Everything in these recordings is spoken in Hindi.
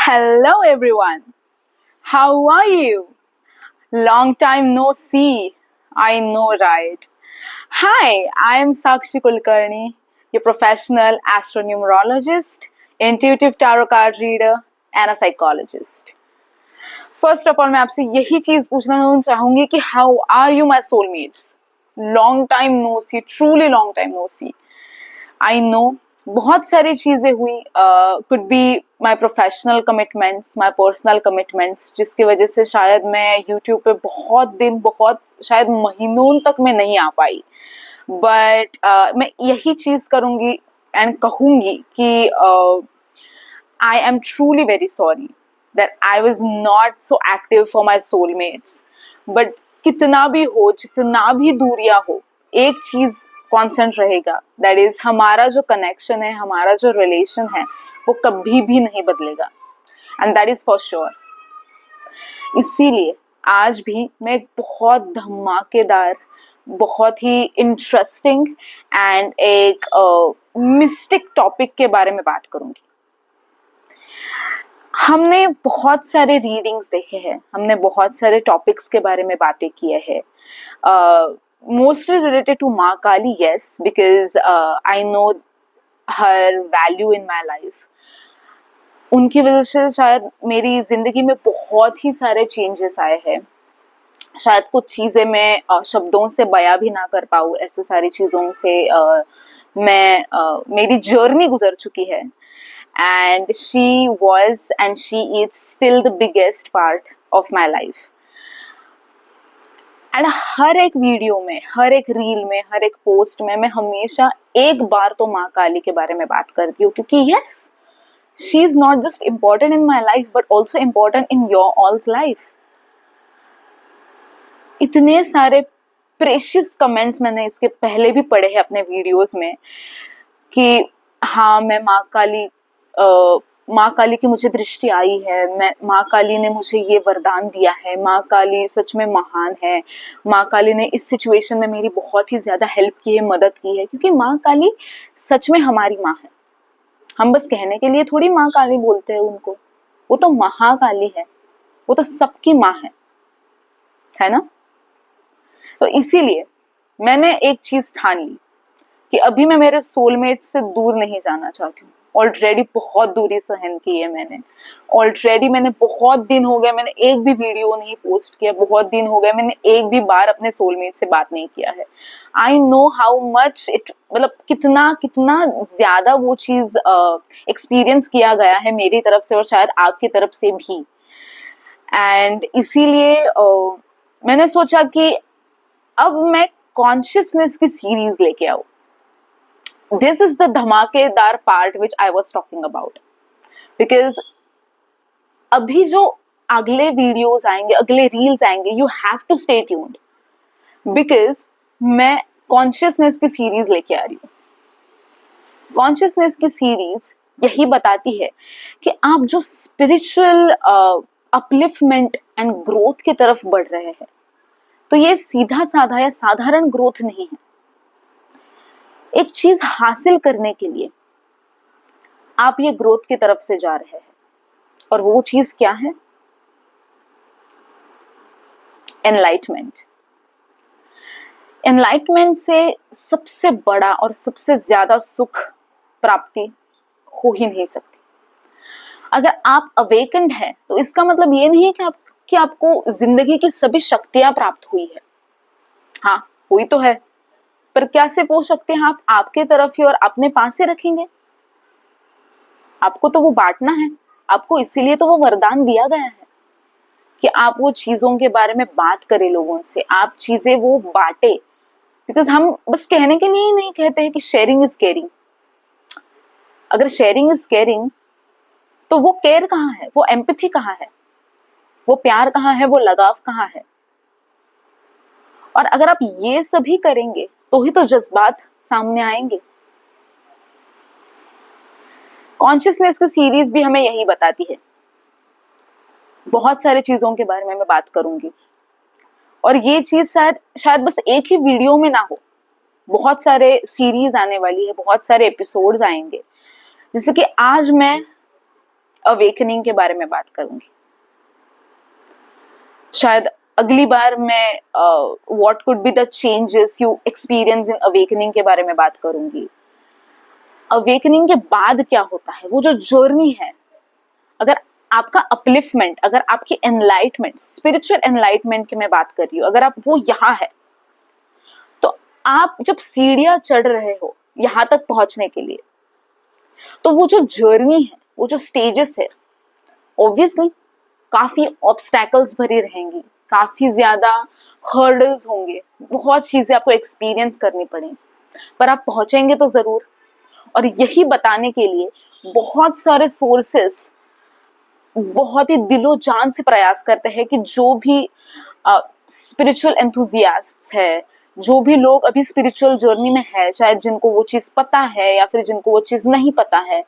Hello everyone. How are you? Long time no see. I know, right? Hi, I am Sakshi Kulkarni, your professional astronumerologist, intuitive tarot card reader, and a psychologist. First of all मैं आपसे यही चीज पूछना चाहूंगी कि how are you my soulmates. Long time no see, truly long time no see. I know बहुत सारी चीजें हुई, could be my professional commitments, my personal commitments, जिसकी वजह से शायद मैं यूट्यूब पे बहुत शायद महीनों तक मैं नहीं आ पाई. बट मैं यही चीज करूंगी एंड कहूंगी कि I am truly very sorry that I was not so active for my soulmates. But कितना भी हो, जितना भी दूरिया हो, एक चीज कांस्टेंट रहेगा, दैट इज हमारा जो कनेक्शन है, हमारा जो रिलेशन है, वो कभी भी नहीं बदलेगा, and that is for sure. इसीलिए आज भी मैं एक बहुत धमाकेदार, बहुत ही इंटरेस्टिंग एंड एक मिस्टिक टॉपिक के बारे में बात करूंगी. हमने बहुत सारे रीडिंग्स देखे हैं, हमने बहुत सारे टॉपिक्स के बारे में बातें किए हैं, मोस्टली रिलेटेड टू माँ Kali. Yes, because I know her value in my life. उनकी वजह से शायद मेरी जिंदगी में बहुत ही सारे चेंजेस आए हैं. शायद कुछ चीजें मैं शब्दों से बयां भी ना कर पाऊँ, ऐसे सारी चीजों से मेरी जर्नी गुजर चुकी है. And she was and she is still the biggest part of my life. And हर एक वीडियो में, हर एक रील में, हर एक पोस्ट में मैं हमेशा एक बार तो माँ काली के बारे में बात करती हूँ, क्योंकि yes, she is not just important in my life but also important in your all's life. इतने सारे प्रेशियस कमेंट्स मैंने इसके पहले भी पढ़े हैं अपने वीडियोस में कि हाँ, मैं माँ काली की मुझे दृष्टि आई है, मैं माँ काली ने मुझे ये वरदान दिया है, माँ काली सच में महान है, माँ काली ने इस सिचुएशन में मेरी बहुत ही ज्यादा हेल्प की है, मदद की है. क्योंकि माँ काली सच में हमारी माँ है. हम बस कहने के लिए थोड़ी माँ काली बोलते हैं उनको, वो तो महाकाली है, वो तो सबकी माँ है ना. तो इसीलिए मैंने एक चीज ठान ली कि अभी मैं मेरे सोलमेट से दूर नहीं जाना चाहती हूँ. ऑलरेडी बहुत दूरी सहन की है मैंने. ऑलरेडी मैंने बहुत दिन हो गए, मैंने एक भी वीडियो नहीं पोस्ट किया. बहुत दिन हो गए, मैंने एक भी बार अपने सोलमेट से बात नहीं किया है. I know how much it, मतलब कितना कितना ज्यादा वो चीज एक्सपीरियंस किया गया है मेरी तरफ से और शायद आपकी तरफ से भी. एंड इसीलिए मैंने सोचा कि अब मैं कॉन्शियसनेस की सीरीज लेके आऊं. This is the धमाकेदार part which I was talking about, because अभी जो अगले वीडियोस आएंगे, अगले रील्स आएंगे, you have to stay tuned, because मैं कॉन्शियसनेस की सीरीज लेके आ रही हूँ. कॉन्शियसनेस की सीरीज यही बताती है कि आप जो स्पिरिचुअल अपलिफ्टमेंट एंड ग्रोथ की तरफ बढ़ रहे हैं, तो ये सीधा साधा या साधारण ग्रोथ नहीं है. एक चीज हासिल करने के लिए आप ये ग्रोथ की तरफ से जा रहे हैं, और वो चीज क्या है? एनलाइटमेंट. एनलाइटमेंट से सबसे बड़ा और सबसे ज्यादा सुख प्राप्ति हो ही नहीं सकती. अगर आप अवेकन्ड है तो इसका मतलब ये नहीं है कि आपको जिंदगी की सभी शक्तियां प्राप्त हुई है. हाँ, हुई तो है, पर क्या सिर्फ वो शक्तियां आप आपके तरफ ही और अपने पास से रखेंगे? आपको तो वो बांटना है. आपको इसीलिए तो वो वरदान दिया गया है कि आप वो चीजों के बारे में बात करें लोगों से, आप चीजें वो बांटे. बिकॉज हम बस कहने के लिए ही नहीं कहते हैं कि शेयरिंग इज केयरिंग. अगर शेयरिंग इज केयरिंग तो वो केयर कहाँ है, वो एम्पैथी कहाँ है, वो प्यार कहाँ है, वो लगाव कहाँ है? और अगर आप ये सभी करेंगे तो ही तो जज्बात सामने आएंगे. कॉन्शियसनेस की सीरीज भी हमें यही बताती है. बहुत सारे चीजों के बारे में मैं बात करूंगी, और ये चीज शायद बस एक ही वीडियो में ना हो. बहुत सारे सीरीज आने वाली है, बहुत सारे एपिसोड्स आएंगे. जैसे कि आज मैं अवेकनिंग के बारे में बात करूंगी। शायद अगली बार मैं what could be the changes you experience in awakening के बारे में बात करूंगी। अवेकनिंग के बाद क्या होता है, वो जो जर्नी है, अगर आपका अपलिफ्टमेंट, अगर आपकी एनलाइटमेंट, स्पिरिचुअल एनलाइटमेंट की मैं बात कर रही हूँ, अगर आप वो यहाँ है, तो आप जब सीढ़ियां चढ़ रहे हो यहां तक पहुंचने के लिए, तो वो जो जर्नी है, वो जो स्टेजेस है, ऑब्वियसली काफी ऑब्स्टैकल्स भरी रहेंगी, काफी ज्यादा हर्डल्स होंगे, बहुत चीजें आपको एक्सपीरियंस करनी पड़ेंगी, पर आप पहुंचेंगे तो जरूर। और यही बताने के लिए बहुत सारे सोर्सेस बहुत ही दिलो जान से प्रयास करते हैं कि जो भी स्पिरिचुअल एंथुजियास्ट है, जो भी लोग अभी स्पिरिचुअल जर्नी में है, शायद जिनको वो चीज पता है या फिर जिनको वो चीज नहीं पता है,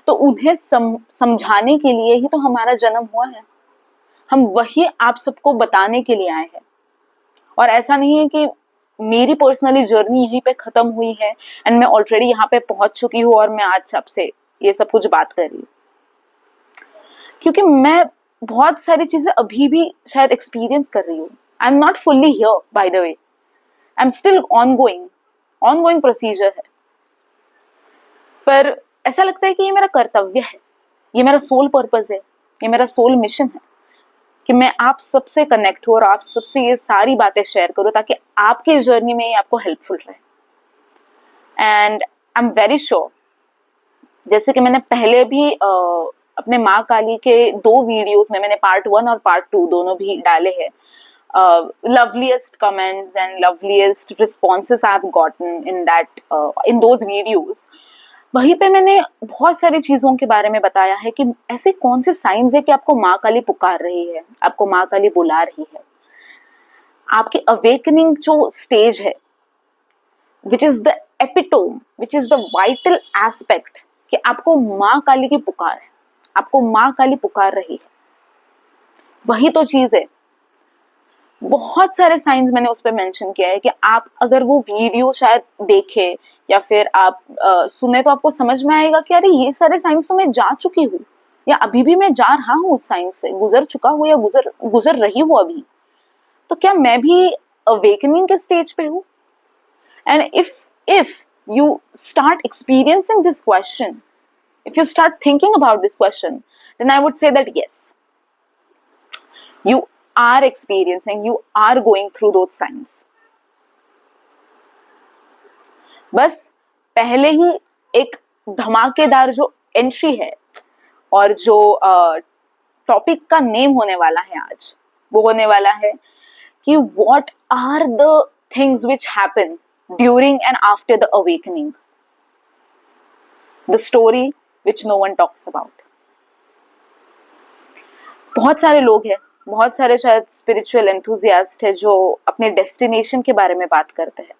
तो उन्हें समझाने के लिए ही तो हमारा जन्म हुआ है। हम वही आप सबको बताने के लिए आए हैं। और ऐसा नहीं है कि मेरी पर्सनली जर्नी यहीं पे खत्म हुई है एंड मैं ऑलरेडी यहाँ पे पहुंच चुकी हूँ और मैं आज आपसे ये सब कुछ बात कर रही हूँ, क्योंकि मैं बहुत सारी चीजें अभी भी शायद एक्सपीरियंस कर रही हूँ। I am not fully here, bye the way, I am still ongoing procedure है, पर ऐसा लगता है कि ये मेरा कर्तव्य है, ये मेरा सोल पर्पस है, ये मेरा सोल मिशन है कि मैं आप सबसे कनेक्ट हूँ और आप सबसे ये सारी बातें शेयर करूँ ताकि आपकी जर्नी में ये आपको हेल्पफुल रहे। And I am very sure, जैसे कि मैंने पहले भी अपने माँ काली के 2 वीडियोस में मैंने पार्ट 1 और पार्ट 2 दोनों भी डाले हैं, loveliest comments and loveliest responses I have gotten in those videos, वहीं पे मैंने बहुत सारी चीजों के बारे में बताया है कि ऐसे कौन से साइंस है कि आपको माँ काली पुकार रही है, आपको माँ काली बुला रही है। आपके अवेकनिंग जो स्टेज है, which is the epitome, which is the vital aspect, कि आपको माँ काली की पुकार है, आपको माँ काली पुकार रही है, वही तो चीज है। बहुत सारे साइंस मैंने उस पर मेंशन किया है कि आप अगर वो वीडियो शायद देखे या फिर आप सुने तो आपको समझ में आएगा कि अरे ये सारे साइंस तो मैं जा चुकी हूँ, या अभी भी मैं जा रहा हूँ उस साइंस से, गुजर चुका हूँ या गुजर रही हूँ अभी, तो क्या मैं भी अवेकनिंग के स्टेज पे हूँ? And if you start experiencing this question, if you start thinking about this question, then I would say that yes, you are experiencing, you are going through those signs. बस पहले ही एक धमाकेदार जो एंट्री है और जो टॉपिक का नेम होने वाला है आज, वो होने वाला है कि what are the things which happen during and after the awakening, the story which no one talks about. बहुत सारे लोग हैं, बहुत सारे शायद स्पिरिचुअल एंथुजियास्ट है जो अपने डेस्टिनेशन के बारे में बात करते हैं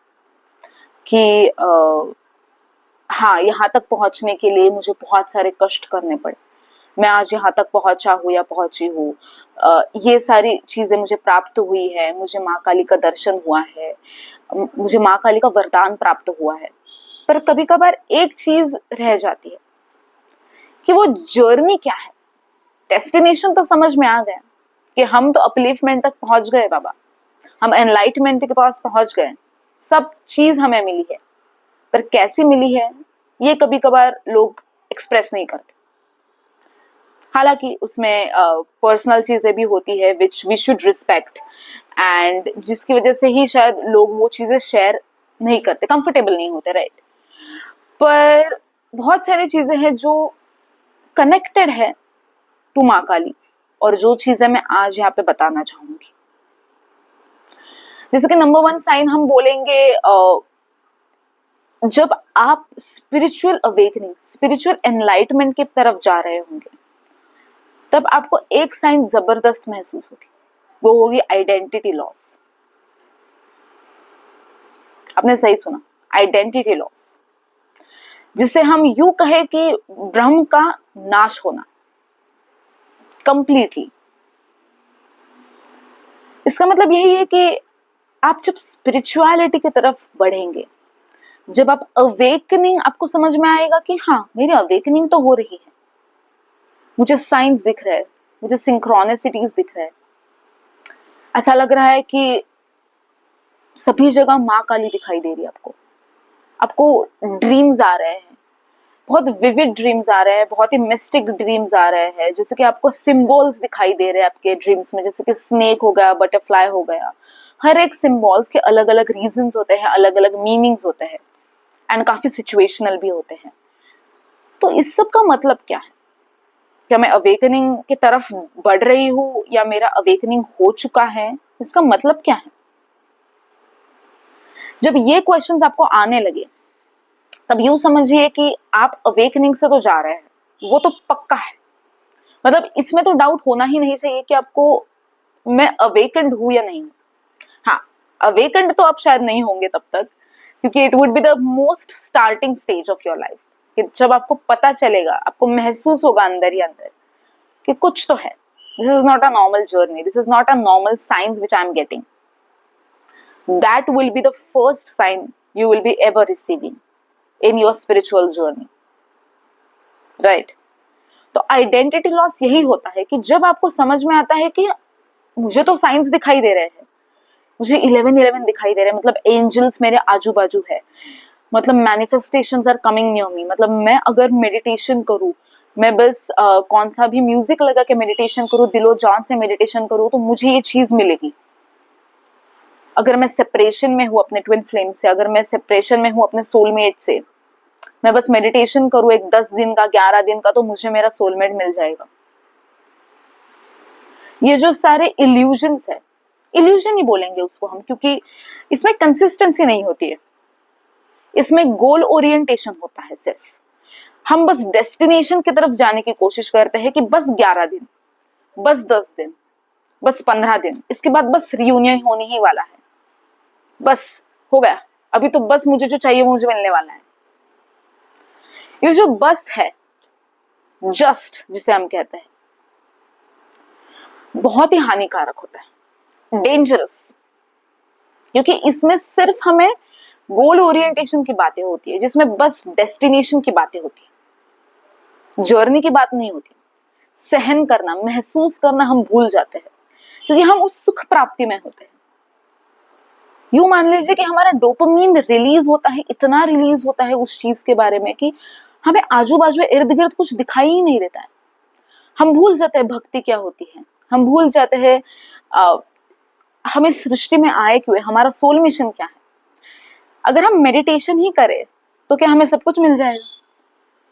कि हाँ, यहाँ तक पहुंचने के लिए मुझे बहुत सारे कष्ट करने पड़े, मैं आज यहाँ तक पहुंचा हूँ या पहुंची हूँ, ये सारी चीजें मुझे प्राप्त हुई है, मुझे माँ काली का दर्शन हुआ है, मुझे माँ काली का वरदान प्राप्त हुआ है। पर कभी कभार एक चीज रह जाती है कि वो जर्नी क्या है। डेस्टिनेशन तो समझ में आ गया कि हम तो अपलिफ्टमेंट तक पहुंच गए बाबा, हम एनलाइटमेंट के पास पहुंच गए, सब चीज हमें मिली है, पर कैसी मिली है ये कभी कभार लोग एक्सप्रेस नहीं करते। हालांकि उसमें पर्सनल चीजें भी होती है which we should respect, and जिसकी वजह से ही शायद लोग वो चीजें शेयर नहीं करते, कंफर्टेबल नहीं होते, राइट। पर बहुत सारी चीजें हैं जो कनेक्टेड है टू माँ काली, और जो चीजें मैं आज यहाँ पे बताना चाहूंगी। जैसे कि नंबर 1 साइन हम बोलेंगे, जब आप स्पिरिचुअल अवेकनिंग, स्पिरिचुअल एनलाइटमेंट की तरफ जा रहे होंगे, तब आपको एक साइन जबरदस्त महसूस होगी, वो होगी आइडेंटिटी लॉस। आपने सही सुना, आइडेंटिटी लॉस, जिसे हम यूं कहे कि ब्रह्म का नाश होना कंप्लीटली। इसका मतलब यही है कि आप जब स्पिरिचुअलिटी की तरफ बढ़ेंगे, जब आप अवेकनिंग, आपको समझ में आएगा कि हाँ, मेरी अवेकनिंग तो हो रही है, मुझे साइंस दिख रहा है, मुझे सिंक्रोनिसिटीज दिख रहा है। ऐसा लग रहा है कि सभी जगह माँ काली दिखाई दे रही है आपको। आपको ड्रीम्स आ रहे हैं, बहुत विविड ड्रीम्स आ रहे हैं, बहुत ही मिस्टिक ड्रीम्स आ रहे हैं, जैसे कि आपको सिंबल्स दिखाई दे रहे हैं आपके ड्रीम्स में, जैसे कि स्नेक हो गया, बटरफ्लाई हो गया। हर एक सिंबल्स के अलग अलग रीजंस होते हैं, अलग अलग मीनिंग्स होते हैं, एंड काफी सिचुएशनल भी होते हैं। तो इस सब का मतलब क्या है? क्या मैं अवेकनिंग की तरफ बढ़ रही हूँ या मेरा अवेकनिंग हो चुका है? इसका मतलब क्या है? जब ये क्वेश्चंस आपको आने लगे तब यूं समझिए कि आप अवेकनिंग से तो जा रहे हैं, वो तो पक्का है। मतलब इसमें तो डाउट होना ही नहीं चाहिए कि आपको मैं अवेकन्ड हूं या नहीं हूं। हाँ, अवेकन्ड तो आप शायद नहीं होंगे तब तक, क्योंकि it would be the most starting stage of your life, कि जब आपको पता चलेगा, आपको महसूस होगा अंदर ही अंदर कि कुछ तो है। This is not a normal journey, this is not a normal science which I am getting. That will be the first sign you will be ever receiving in your spiritual journey, right? तो आइडेंटिटी लॉस यही होता है कि जब आपको समझ में आता है कि मुझे तो साइंस दिखाई दे रहे हैं, मुझे 11-11 दिखाई दे रहे हैं, मतलब एंजल्स मेरे आजू बाजू है, मतलब manifestations are coming near me, मतलब मैं अगर मेडिटेशन करूं, मैं बस कौन सा भी म्यूजिक लगा के मेडिटेशन करूं, दिलो जान से मेडिटेशन करूं, तो मुझे ये चीज मिलेगी। अगर मैं सेपरेशन में हूं अपने ट्विन फ्लेम से, अगर मैं सेपरेशन में हूं अपने सोलमेट से, मैं बस मेडिटेशन करूं एक 10 दिन का, 11 दिन का, तो मुझे मेरा सोलमेट मिल जाएगा। ये जो सारे इल्यूजन्स है, इल्यूजन ही बोलेंगे उसको हम, क्योंकि इसमें कंसिस्टेंसी नहीं होती है, इसमें गोल ओरिएंटेशन होता है। सिर्फ हम बस डेस्टिनेशन की तरफ जाने की कोशिश करते हैं कि बस 11 दिन, बस 10 दिन, बस 15 दिन, इसके बाद बस रियूनियन होने ही वाला है, बस हो गया, अभी तो बस मुझे जो चाहिए वो मुझे मिलने वाला है। ये जो बस है, जस्ट जिसे हम कहते हैं, बहुत ही हानिकारक होता है, डेंजरस, क्योंकि इसमें सिर्फ हमें गोल ओरिएंटेशन की बातें होती है, जिसमें बस डेस्टिनेशन की बातें होती है, जर्नी की बात नहीं होती। सहन करना, महसूस करना हम भूल जाते हैं, क्योंकि हम उस सुख प्राप्ति में होते हैं। यूं मान लीजिए कि हमारा डोपामीन रिलीज होता है, इतना रिलीज होता है उस चीज के बारे में कि हमें आजू बाजू इर्द गिर्द कुछ दिखाई ही नहीं देता है। हम भूल जाते हैं भक्ति क्या होती है, हम भूल जाते हैं हम इस सृष्टि में आए क्यों है, हमारा सोल मिशन क्या है। अगर हम मेडिटेशन ही करें तो क्या हमें सब कुछ मिल जाएगा,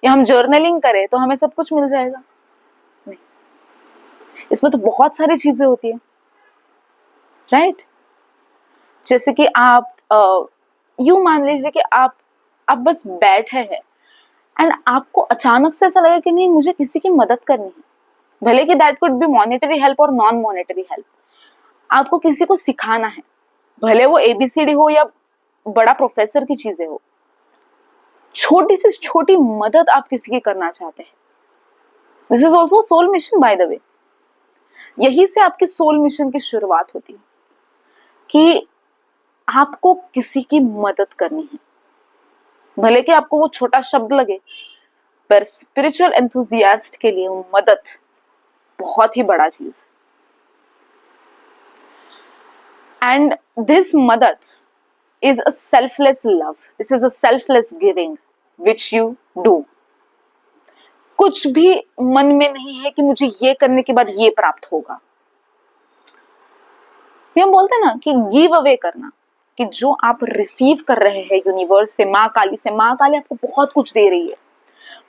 या हम जर्नलिंग करें तो हमें सब कुछ मिल जाएगा? नहीं, इसमें तो बहुत सारी चीजें होती है, राइट? जैसे कि आप यूं मान लीजिए कि आप बस बैठे हैं एंड आपको अचानक से ऐसा लगा कि नहीं, मुझे किसी की मदद करनी है, भले कि that could be monetary help और नॉन मॉनेटरी हेल्प। आपको किसी को सिखाना है, भले वो एबीसीडी हो या बड़ा प्रोफेसर की चीजें हो, छोटी से छोटी मदद आप किसी की करना चाहते हैं। This is also soul mission by the way. यही से आपके सोल मिशन की शुरुआत होती है कि आपको किसी की मदद करनी है, भले कि आपको वो छोटा शब्द लगे, पर स्पिरिचुअल एंथुजियास्ट के लिए मदद बहुत ही बड़ा चीज। एंड दिस मदद is a selfless love. This is a selfless giving which you do. कुछ भी मन में नहीं है कि मुझे ये करने के बाद ये प्राप्त होगा। हम बोलते हैं ना कि गिव अवे करना, कि जो आप रिसीव कर रहे हैं यूनिवर्स से, माँ काली से, माँ काली आपको बहुत कुछ दे रही है,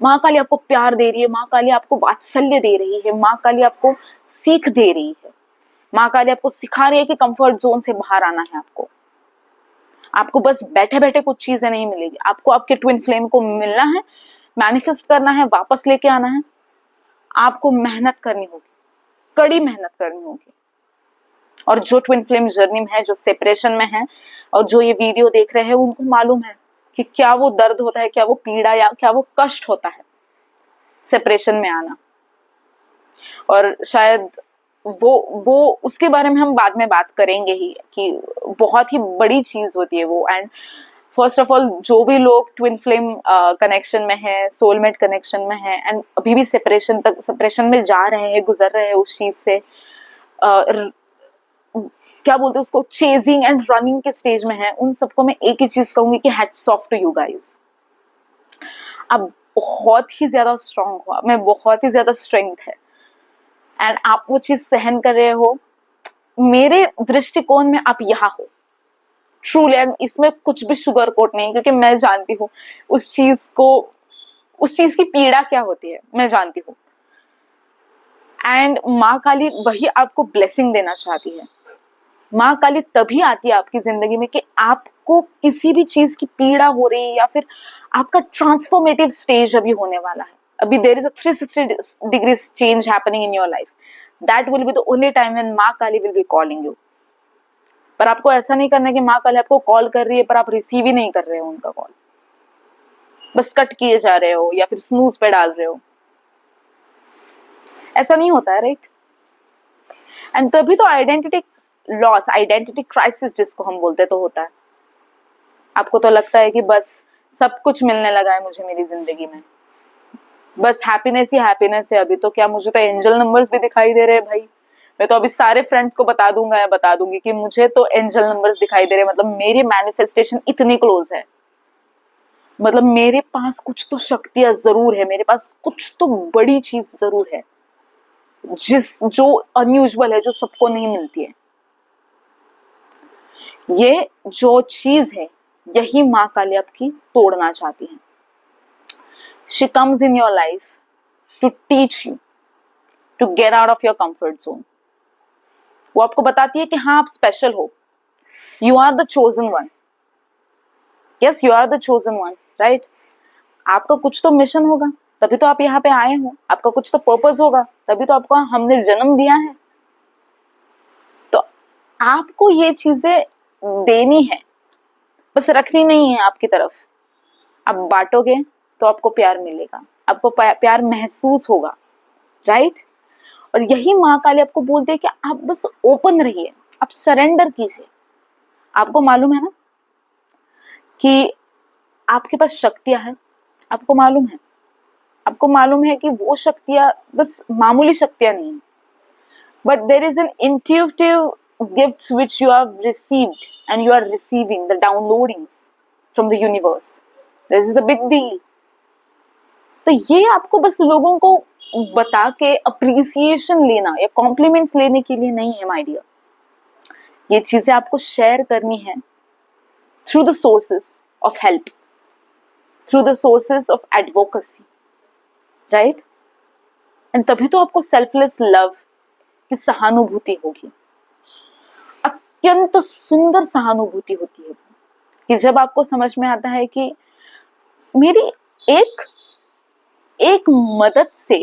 माँ काली आपको प्यार दे रही है, माँ काली आपको वात्सल्य दे रही है, माँ काली आपको सीख दे रही है, माँ काली आपको सिखा रही है कि कंफर्ट जोन से बाहर आना है। आपको बस बैठे बैठे कुछ चीजें नहीं मिलेगी, आपको आपके ट्विन फ्लेम को मिलना है, मैनिफेस्ट करना है, वापस लेके आना है। आपको मेहनत करनी होगी, कड़ी मेहनत करनी होगी। और जो ट्विन फ्लेम जर्नी में है, जो सेपरेशन में है, और जो ये वीडियो देख रहे हैं, उनको मालूम है कि क्या वो दर्द होता है, क्या वो पीड़ा या क्या वो कष्ट होता है सेपरेशन में आना। और शायद वो उसके बारे में हम बाद में बात करेंगे ही, कि बहुत ही बड़ी चीज होती है वो। एंड फर्स्ट ऑफ ऑल जो भी लोग ट्विन फ्लेम कनेक्शन में है, सोलमेट कनेक्शन में है एंड अभी भी सेपरेशन में जा रहे हैं, गुजर रहे हैं उस चीज से, क्या बोलते हैं उसको, चेजिंग एंड रनिंग के स्टेज में है, उन सबको मैं एक ही चीज कहूंगी कि hats off to you guys. आप बहुत ही ज्यादा स्ट्रांग हो, मैं बहुत ही ज्यादा स्ट्रेंथ है एंड आप वो चीज सहन कर रहे हो। मेरे दृष्टिकोण में आप यहाँ हो ट्रूली, एंड इसमें कुछ भी शुगर कोट नहीं, क्योंकि मैं जानती हूँ उस चीज की पीड़ा क्या होती है, मैं जानती हूँ। एंड माँ काली वही आपको ब्लेसिंग देना चाहती है। माँ काली तभी आती है आपकी जिंदगी में कि आपको किसी भी चीज की पीड़ा हो रही है या फिर आपका ट्रांसफॉर्मेटिव स्टेज अभी होने वाला है, अभी there is a 360 degrees change happening in your life, that will be the only time when माँ Kali will be calling you. पर आपको ऐसा नहीं करना है कि माँ काली आपको कॉल कर रही है पर आप रिसीव ही नहीं कर रहे हो उनका कॉल, बस कट किए जा रहे हो या फिर स्नूज पे डाल रहे हो, ऐसा नहीं होता है, राइट। एंड तभी तो आइडेंटिटी लॉस, आइडेंटिटी क्राइसिस जिसको हम बोलते तो होता है। आपको तो लगता है कि बस सब कुछ मिलने लगा है मुझे मेरी जिंदगी में, बस हैप्पीनेस ही हैप्पीनेस है, अभी तो क्या मुझे तो एंजल नंबर्स भी दिखाई दे रहे हैं भाई। मैं तो अभी सारे फ्रेंड्स को बता दूंगा या बता दूंगी कि मुझे तो एंजल नंबर्स दिखाई दे रहे हैं, मतलब मेरी मैनिफेस्टेशन इतनी क्लोज है, मतलब मेरे पास कुछ तो शक्तियां जरूर है, मेरे पास कुछ तो बड़ी चीज जरूर है जो अनयूजुअल है, जो सबको नहीं मिलती है। ये जो चीज है यही माँ काली आपकी तोड़ना चाहती है। She comes in your life to teach you to get out of your comfort zone. वो आपको बताती है कि हाँ आप स्पेशल हो, you are the chosen one, yes you are the chosen one, right. आपका कुछ तो मिशन होगा तभी तो आप यहाँ पे आए हो, आपका कुछ तो पर्पस होगा तभी तो आपको हमने जन्म दिया है। तो आपको ये चीजें देनी है, बस रखनी नहीं है आपकी तरफ। आप बांटोगे तो आपको प्यार मिलेगा, आपको प्यार महसूस होगा, राइट। और यही माँ काली आपको बोलते हैं कि आप बस ओपन रहिए, आप सरेंडर कीजिए। आपको मालूम है ना कि आपके पास शक्तियां हैं, आपको मालूम है, आपको मालूम है कि वो शक्तियां बस मामूली शक्तियां नहीं है, but there is an intuitive gifts which you have received and you are receiving the downloadings from the universe. This is a big deal. तो ये आपको बस लोगों को बता के अप्रिसिएशन लेना या कॉम्प्लीमेंट्स लेने के लिए नहीं है माय डियर, ये चीजें आपको शेयर करनी है through the sources of help, through the sources of advocacy, right. And तभी तो आपको सेल्फलेस लव की सहानुभूति होगी, अत्यंत सुंदर सहानुभूति होती है कि जब आपको समझ में आता है कि मेरी एक एक मदद से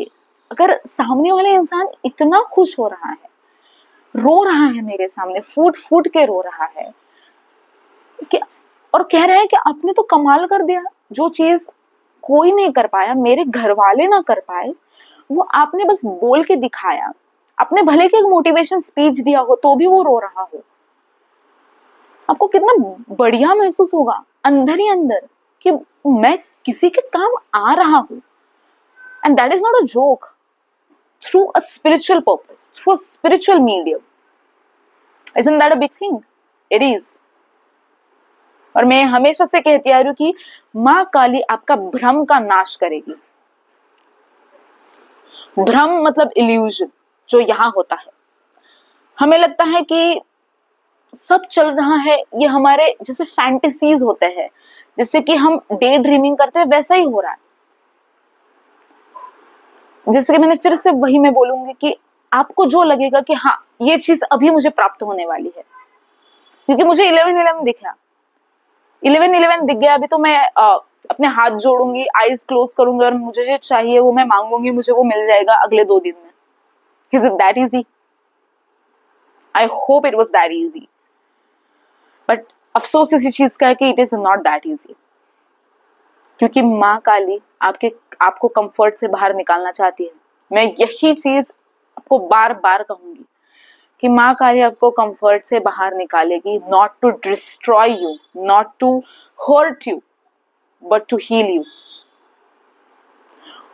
अगर सामने वाले इंसान इतना खुश हो रहा है, रो रहा है मेरे सामने, फूट फूट के रो रहा है कि, और कह रहा है कि आपने तो कमाल कर दिया, जो चीज कोई नहीं कर पाया, मेरे घर वाले ना कर पाए, वो आपने बस बोल के दिखाया। आपने भले कि एक मोटिवेशन स्पीच दिया हो तो भी वो रो रहा हो, आपको कितना बढ़िया महसूस होगा अंदर ही अंदर कि मैं किसी के काम आ रहा हूं। And that is not a joke, through a spiritual purpose, through a spiritual medium. Isn't that a big thing? It is. और मैं हमेशा से कहती आ रही हूँ कि माँ काली आपका भ्रम का नाश करेगी। भ्रम मतलब इल्यूजन, जो यहाँ होता है। हमें लगता है कि सब चल रहा है, ये हमारे जैसे फैंटेसीज होते हैं, जैसे कि हम डे ड्रीमिंग करते हैं, वैसा ही हो रहा है। जैसे कि मैंने फिर से वही मैं बोलूंगी कि आपको जो लगेगा कि हाँ ये चीज अभी मुझे प्राप्त होने वाली है, क्योंकि मुझे 11-11 दिखा, 11-11 दिख गया, अभी तो मैं अपने हाथ जोड़ूंगी, आईज क्लोज करूंगी और मुझे जो चाहिए वो मैं मांगूंगी, मुझे वो मिल जाएगा अगले 2 दिन में। Is it that easy? I hope it was that easy, but अफसोस इसी चीज का है कि it is not that easy, क्योंकि माँ काली आपको कंफर्ट से बाहर निकालना चाहती है। मैं यही चीज आपको बार बार कहूंगी, कि माँ काली आपको कंफर्ट से बाहर निकालेगी, not to destroy you, not to hurt you, but to heal you.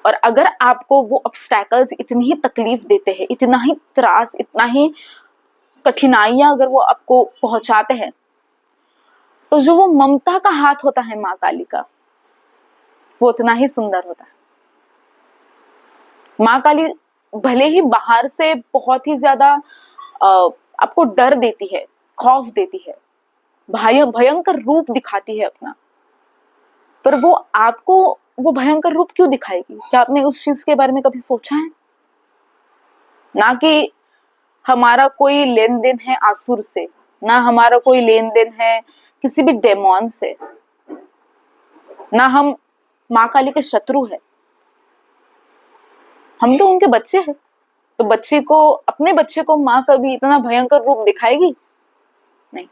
और अगर आपको वो ऑब्स्टैकल्स इतनी ही तकलीफ देते हैं, इतना ही त्रास, इतना ही कठिनाइयां अगर वो आपको पहुंचाते हैं, तो जो वो ममता का हाथ होता है माँ काली का, वो उतना ही सुंदर होता है। माँ काली भले ही बाहर से बहुत ही ज्यादा आपको डर देती है, खौफ देती है, भयंकर रूप दिखाती है अपना, पर वो आपको वो भयंकर रूप क्यों दिखाएगी? क्या आपने उस चीज के बारे में कभी सोचा है? ना कि हमारा कोई लेन देन है आसुर से, ना हमारा कोई लेन देन है किसी भी डेमोन से, ना हम माँ काली के शत्रु है, हम तो उनके बच्चे हैं। तो बच्चे को, अपने बच्चे को माँ कभी इतना भयंकर रूप दिखाएगी? नहीं।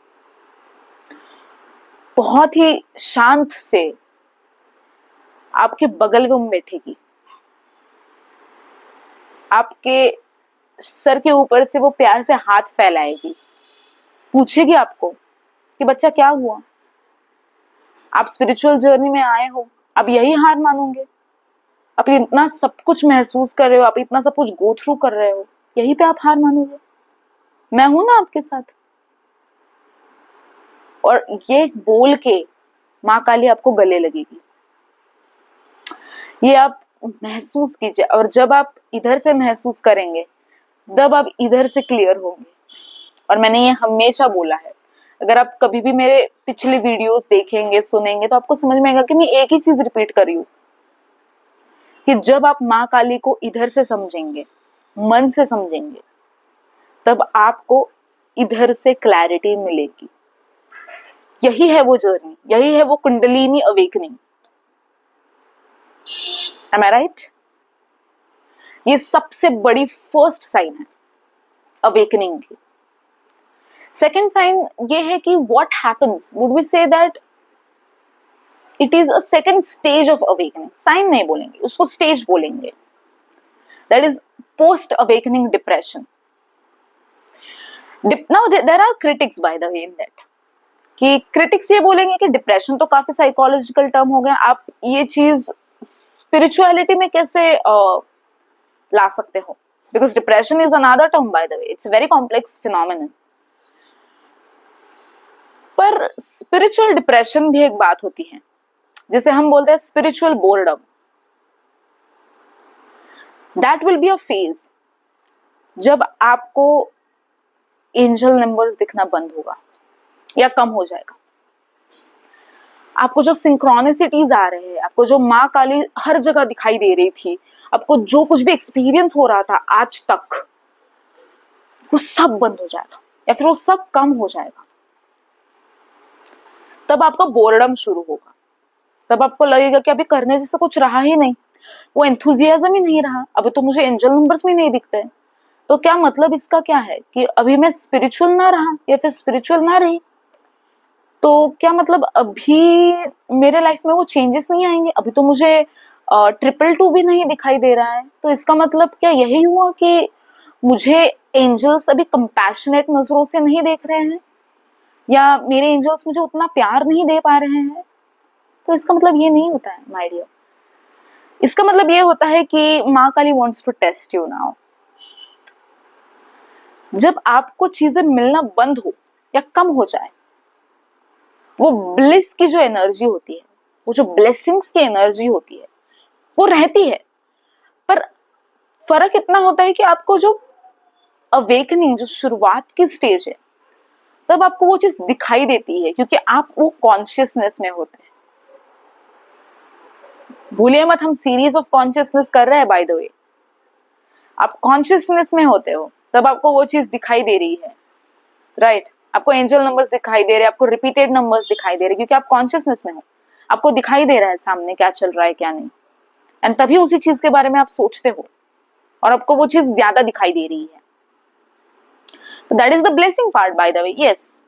बहुत ही शांत से आपके बगल में बैठेगी, आपके सर के ऊपर से वो प्यार से हाथ फैलाएगी, पूछेगी आपको कि बच्चा क्या हुआ, आप स्पिरिचुअल जर्नी में आए हो, आप यही हार मानोगे? आप इतना सब कुछ महसूस कर रहे हो, आप इतना सब कुछ गो थ्रू कर रहे हो, यही पे आप हार मानोगे? मैं हूं ना आपके साथ। और ये बोल के माँ काली आपको गले लगेगी। ये आप महसूस कीजिए, और जब आप इधर से महसूस करेंगे, तब आप इधर से क्लियर होंगे। और मैंने ये हमेशा बोला है, अगर आप कभी भी मेरे पिछले वीडियोस देखेंगे, सुनेंगे, तो आपको समझ में आएगा कि मैं एक ही चीज रिपीट कर रही हूं, कि जब आप माँ काली को इधर से समझेंगे, मन से समझेंगे, तब आपको इधर से क्लैरिटी मिलेगी। यही है वो जर्नी, यही है वो Kundalini awakening. Am I right? ये सबसे बड़ी फर्स्ट साइन है अवेकनिंग की। सेकेंड साइन ये है कि what happens, would we say that it is a second stage of awakening. Sign नहीं बोलेंगे उसको, स्टेज बोलेंगे। That is post awakening depression. Now there are critics by the way in that, कि क्रिटिक्स ये बोलेंगे कि डिप्रेशन तो काफी साइकोलॉजिकल टर्म हो गया, आप ये चीज स्पिरिचुअलिटी में कैसे ला सकते हो? Because depression is another term by the way, it's a very complex phenomenon. पर स्पिरिचुअल डिप्रेशन भी एक बात होती है, जिसे हम बोलते हैं spiritual boredom. That will be a phase जब आपको एंजल नंबर्स दिखना बंद होगा या कम हो जाएगा। आपको जो सिंक्रोनिसिटीज आ रहे हैं, आपको जो माँ काली हर जगह दिखाई दे रही थी, आपको जो कुछ भी एक्सपीरियंस हो रहा था आज तक, वो सब बंद हो जाएगा या फिर वो सब कम हो जाएगा। तब आपका बोर्डम शुरू होगा, तब आपको लगेगा कि अभी करने जैसा कुछ रहा ही नहीं, वो एंथुजियाज्म ही नहीं रहा, अभी तो मुझे एंजल नंबर्स भी नहीं दिखते। तो क्या मतलब इसका क्या है कि अभी मैं स्पिरिचुअल ना रहा या फिर स्पिरिचुअल ना रही, तो क्या मतलब अभी मेरे लाइफ में वो चेंजेस नहीं आएंगे? अभी तो मुझे 222 भी नहीं दिखाई दे रहा है, तो इसका मतलब क्या यही हुआ कि मुझे एंजल्स अभी कंपैशनेट नजरों से नहीं देख रहे हैं, या मेरे एंजल्स मुझे उतना प्यार नहीं दे पा रहे हैं? तो इसका मतलब ये नहीं होता है माय डियर। इसका मतलब ये होता है कि माँ Kali wants to test you now. जब आपको चीजें मिलना बंद हो या कम हो जाए, वो ब्लिस की जो एनर्जी होती है, वो जो ब्लेसिंग्स की एनर्जी होती है, वो रहती है। पर फर्क इतना होता है कि आपको जो अवेकनिंग, जो शुरुआत की स्टेज है, तब आपको वो चीज दिखाई देती है, क्योंकि आप वो कॉन्शियसनेस में होते हैं। भूलिए मत, हम सीरीज ऑफ कॉन्शियसनेस कर रहे हैं बाय द वे। आप कॉन्शियसनेस में होते हो, तब आपको वो चीज दिखाई दे रही है, राइट? आपको एंजल नंबर्स दिखाई दे रहे हैं, आपको रिपीटेड नंबर्स दिखाई दे रहे हैं, क्योंकि आप कॉन्शियसनेस में हो, आपको दिखाई दे रहा है सामने क्या चल रहा है क्या नहीं, एंड तभी उसी चीज के बारे में आप सोचते हो, और आपको वो चीज ज्यादा दिखाई दे रही है। That is the blessing part by the way, yes.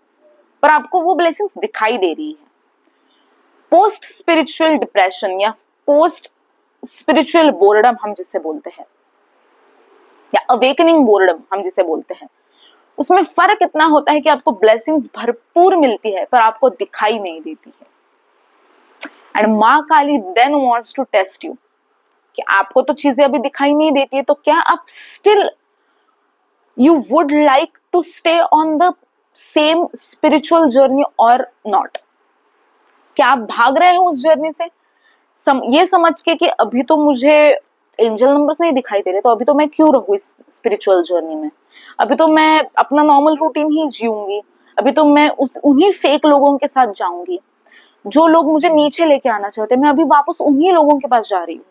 पर आपको वो ब्लेसिंग्स दिखाई दे रही है। पोस्ट स्पिरिचुअल डिप्रेशन या पोस्ट स्पिरिचुअल बोर्डम हम जिसे बोलते हैं, या अवेकनिंग बोर्डम हम जिसे बोलते हैं, उसमें फर्क इतना होता है कि आपको ब्लेसिंग्स भरपूर मिलती है पर आपको दिखाई नहीं देती है। एंड माँ Kali then wants to test you कि आपको तो चीजें अभी दिखाई नहीं देती है, तो क्या आप still you would like to stay on the same spiritual journey और नॉट? क्या आप भाग रहे हो उस जर्नी से ये समझ के कि अभी तो मुझे एंजल नंबर्स नहीं दिखाई दे रहे, तो अभी तो मैं क्यों रहूं इस स्पिरिचुअल जर्नी में, अभी तो मैं अपना नॉर्मल रूटीन ही जीऊंगी, अभी तो मैं उन्हीं फेक लोगों के साथ जाऊंगी जो लोग मुझे नीचे लेके आना चाहते हैं, मैं अभी वापस उन्हीं लोगों के पास जा रही हूँ।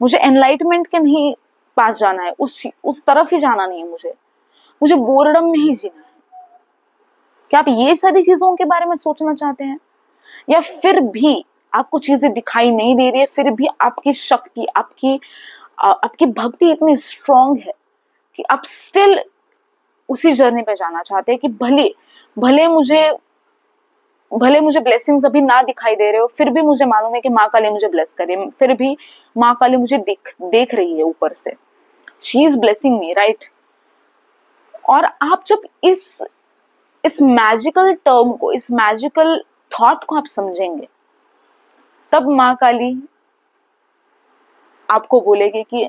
मुझे एनलाइटमेंट के नहीं पास जाना है, उस तरफ ही जाना नहीं है, मुझे बोर्डम में ही जीना है। क्या आप ये सारी चीजों के बारे में सोचना चाहते हैं, या फिर भी आपको चीजें दिखाई नहीं दे रही है, फिर भी आपकी शक्ति, आपकी भक्ति इतनी स्ट्रांग है कि आप स्टिल उसी जर्नी पे जाना चाहते हैं कि भले भले मुझे ब्लेसिंग्स अभी ना दिखाई दे रहे हो, फिर भी मुझे मालूम है कि माँ काली मुझे ब्लेस करे, फिर भी माँ काली मुझे देख रही है ऊपर से, she is blessing me, right? और आप जब इस मैजिकल टर्म को, इस मैजिकल थॉट को आप समझेंगे, तब माँ काली आपको बोलेगी कि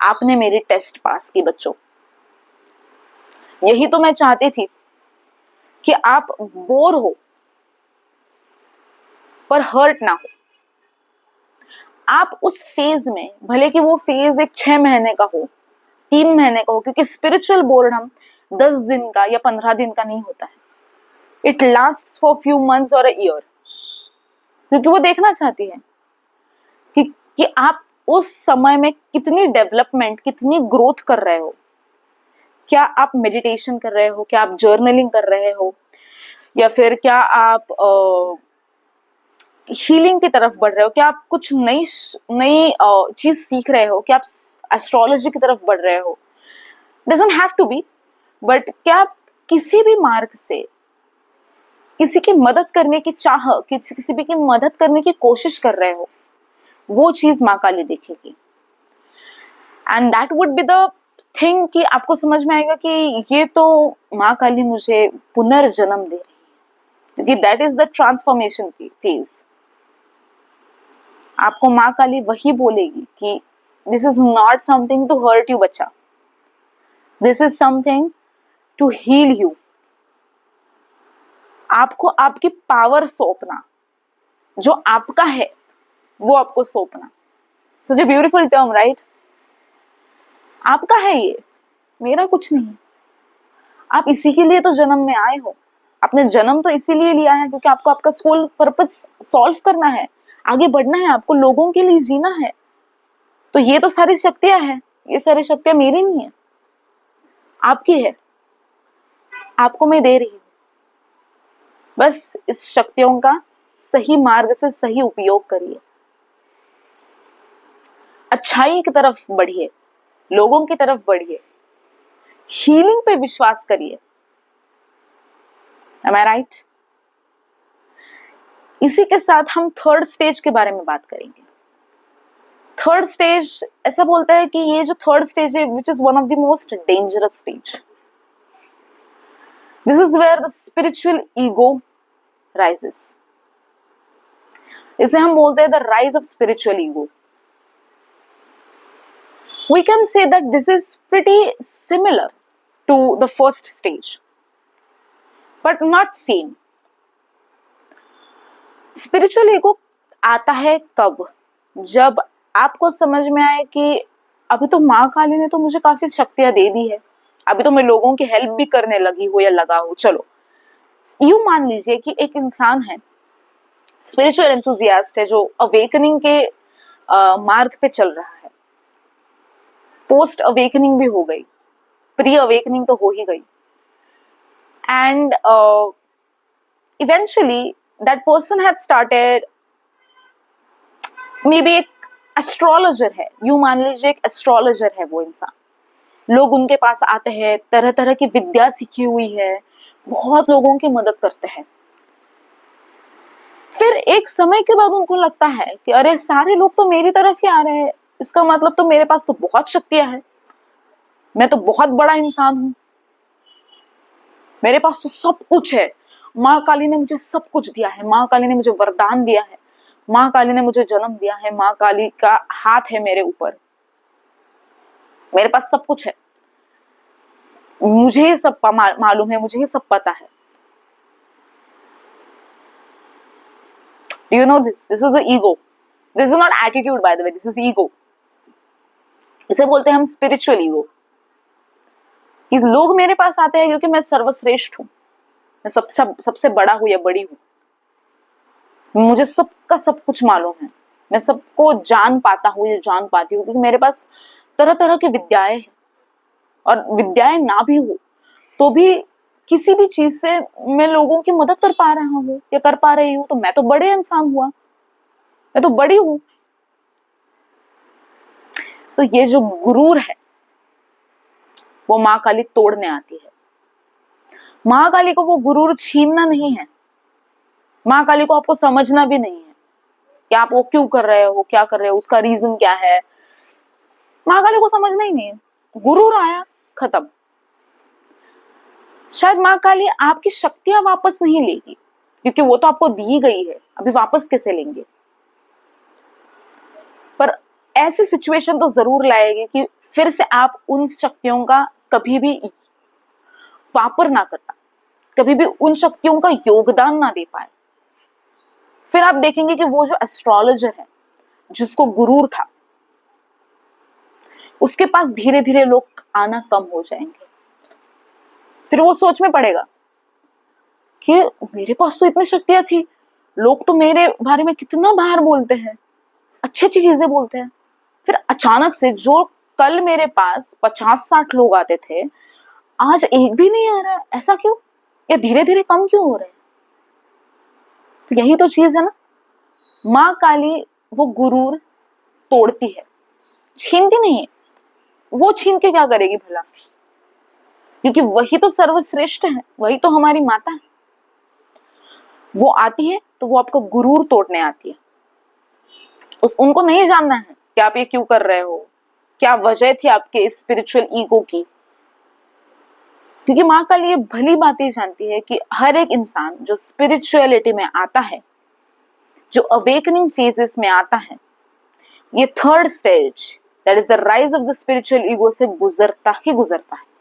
आपने मेरी टेस्ट पास की बच्चों, यही तो मैं चाहती थी कि आप बोर हो पर हर्ट ना हो। आप उस फेज में, भले कि वो फेज एक 6 महीने का हो, 3 महीने का हो, क्योंकि स्पिरिचुअल बोर्डम 10 दिन का या 15 दिन का नहीं होता है, it last for few months और अ ईयर, क्योंकि वो देखना चाहती है कि आप उस समय में कितनी डेवलपमेंट, कितनी ग्रोथ कर रहे हो। क्या आप मेडिटेशन कर रहे हो, क्या आप जर्नलिंग कर रहे हो, या फिर क्या आप हीलिंग की तरफ बढ़ रहे हो, क्या आप कुछ नई नई चीज सीख रहे हो, क्या आप एस्ट्रोलॉजी की तरफ बढ़ रहे हो, doesn't have to be, but क्या आप किसी भी मार्ग से किसी की मदद करने की चाह, किसी भी की मदद करने की कोशिश कर रहे हो, वो चीज माँ काली देखेगी। And that would be the thing कि आपको समझ में आएगा कि ये तो माँ काली मुझे पुनर्जन्म दे रही है, क्योंकि that is the transformation phase. आपको माँ काली वही बोलेगी कि this is not something to hurt you बच्चा, this is something to heal you. आपको आपकी पावर सौंपना, जो आपका है वो आपको सौंपना। सच ए ब्यूटीफुल टर्म, राइट? आपका है ये, मेरा कुछ नहीं। आप इसी के लिए तो जन्म में आए हो, आपने जन्म तो इसीलिए लिया है क्योंकि आपको आपका सोल पर्पस सॉल्व करना है, आगे बढ़ना है, आपको लोगों के लिए जीना है। तो ये तो सारी शक्तियां हैं, ये सारी शक्तियां मेरी नहीं है, आपकी है, आपको मैं दे रही हूं। बस इस शक्तियों का सही मार्ग से सही उपयोग करिए, अच्छाई की तरफ बढ़िए, लोगों की तरफ बढ़िए, हीलिंग पे विश्वास करिए। Am I right? इसी के साथ हम थर्ड स्टेज के बारे में बात करेंगे। थर्ड स्टेज ऐसा बोलता है कि ये जो थर्ड स्टेज है, which is one of the most dangerous stage, this is where the spiritual ego rises. इसे हम बोलते हैं the rise of spiritual ego. We can say that this is pretty similar to the first stage, but not same. Spiritual ego आता है कब? जब आपको समझ में आए कि अभी तो माँ काली ने तो मुझे काफी शक्तियां दे दी है, अभी तो मैं लोगों की हेल्प भी करने लगी हूँ या लगा हूँ। चलो यूं मान लीजिए कि एक इंसान है, स्पिरिचुअल एंथुजियास्ट है, जो अवेकनिंग के मार्ग पे चल रहा है, पोस्ट अवेकनिंग भी हो गई, प्री अवेकनिंग तो हो ही गई, and eventually that person had started, may be एक एस्ट्रोलॉजर है, यूं मान लीजिए एक एस्ट्रोलॉजर है वो इंसान, लोग उनके पास आते हैं, तरह तरह की विद्या सीखी हुई है, बहुत लोगों की मदद करते हैं। फिर एक समय के बाद उनको लगता है कि अरे सारे लोग तो मेरी तरफ ही आ रहे हैं, इसका मतलब तो मेरे पास तो बहुत शक्तियां हैं, मैं तो बहुत बड़ा इंसान हूं। मेरे पास तो सब कुछ है, माँ काली ने मुझे सब कुछ दिया है, माँ काली ने मुझे वरदान दिया है, माँ काली ने मुझे जन्म दिया है, माँ काली का हाथ है मेरे ऊपर, मेरे पास सब कुछ है, मुझे ही सब मालूम है, मुझे ही सब पता है। Do you know this? This is a ego. This is not attitude, by the way. This is ego. इसे बोलते हैं हम स्पिरिचुअल ईगो। कि लोग मेरे पास आते हैं क्योंकि मैं सर्वश्रेष्ठ हूँ, मैं सबसे बड़ा हूँ या बड़ी हूँ, मुझे सबका सब कुछ मालूम है, मैं सबको जान पाता हूँ या जान पाती हूँ, क्योंकि मेरे पास तरह तरह की विद्याएं हैं। और विद्याएं ना भी हो तो भी किसी भी चीज से मैं लोगों की मदद कर पा रहा हूँ या कर पा रही हूँ, तो मैं तो बड़े इंसान हुआ, मैं तो बड़ी हूँ। तो ये जो गुरूर है वो माँ काली तोड़ने आती है। माँ काली को वो गुरूर छीनना नहीं है, माँ काली को आपको समझना भी नहीं है कि आप वो क्यों कर रहे हो, क्या कर रहे हो, उसका रीजन क्या है, माँ काली को समझना ही नहीं है। गुरूर आया, खत्म। शायद माँ काली आपकी शक्तियां वापस नहीं लेगी, क्योंकि वो तो आपको दी गई है, अभी वापस कैसे लेंगे। पर ऐसी सिचुएशन तो जरूर लाएगी कि फिर से आप उन शक्तियों का कभी भी वापर ना कर पाए, कभी भी उन शक्तियों का योगदान ना दे पाए। फिर आप देखेंगे कि वो जो एस्ट्रोलॉजर है जिसको गुरूर था, उसके पास धीरे धीरे लोग आना कम हो जाएंगे। फिर वो सोच में पड़ेगा कि मेरे पास तो इतनी शक्तियां थी, लोग तो मेरे बारे में कितना बाहर बोलते हैं, अच्छी अच्छी चीजें बोलते हैं, फिर अचानक से जो कल मेरे पास 50-60 लोग आते थे, आज एक भी नहीं आ रहा है, ऐसा क्यों, या धीरे धीरे कम क्यों हो रहे हैं। तो यही तो चीज है ना, माँ काली वो गुरूर तोड़ती है, छीनती नहीं है। वो छीन के क्या करेगी भला, क्योंकि वही तो सर्वश्रेष्ठ है, वही तो हमारी माता है। वो आती है तो वो आपको गुरूर तोड़ने आती है। उनको नहीं जानना है कि आप ये क्यों कर रहे हो, क्या वजह थी आपके स्पिरिचुअल ईगो की, क्योंकि माँ काली ये भली बातें जानती है कि हर एक इंसान जो स्पिरिचुअलिटी में आता है, जो अवेकनिंग फेजेस में आता है, ये third stage that is the rise of the spiritual ego से गुजरता ही गुजरता है।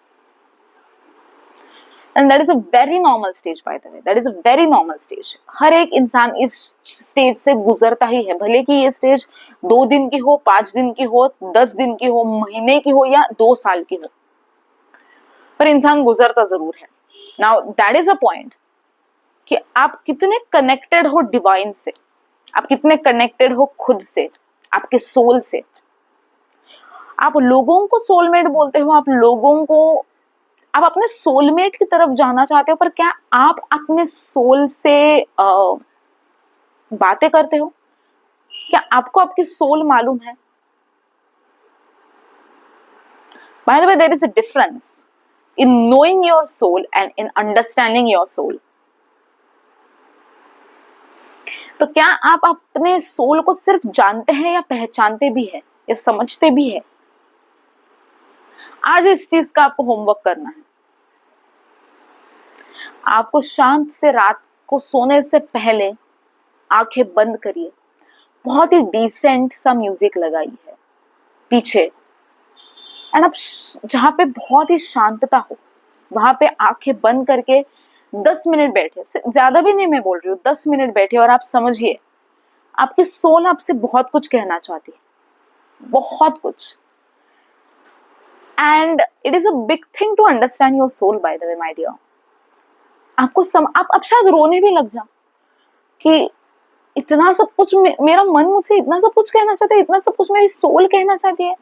And that is a very normal stage, by the way, that is a very normal stage. हर एक इंसान इस स्टेज से गुजरता ही है, भले कि ये स्टेज 2 दिन की हो, 5 दिन की हो, 10 दिन की हो, महीने की हो या 2 साल की हो, पर इंसान गुजरता जरूर है। Now that is a point कि आप कितने कनेक्टेड हो डिवाइन से, आप कितने कनेक्टेड हो खुद से, आपके सोल से। आप लोगों को सोलमेट बोलते हो, आप लोगों को, आप अपने सोलमेट की तरफ जाना चाहते हो, पर क्या आप अपने सोल से बातें करते हो? क्या आपको आपकी सोल मालूम है? By the way, there is a difference in knowing your soul and in understanding your soul. तो क्या आप अपने सोल को सिर्फ जानते हैं या पहचानते भी है या समझते भी है? आज इस चीज का आपको होमवर्क करना है। आपको शांत से रात को सोने से पहले आंखें बंद करिए, बहुत ही डिसेंट सा म्यूजिक लगाइए पीछे, एंड आप जहां पे बहुत ही शांतता हो वहां पे आंखें बंद करके 10 मिनट बैठे, ज्यादा भी नहीं मैं बोल रही हूँ, 10 मिनट बैठे और आप समझिए आपकी सोल आपसे बहुत कुछ कहना चाहती है, बहुत कुछ। And it is a big thing to understand your soul, by the way my dear. आपको आप अब शायद रोने भी लग जाओ कि इतना सब कुछ मेरा मन मुझसे इतना सब कुछ कहना चाहता है, इतना सब कुछ मेरी सोल कहना चाहती है।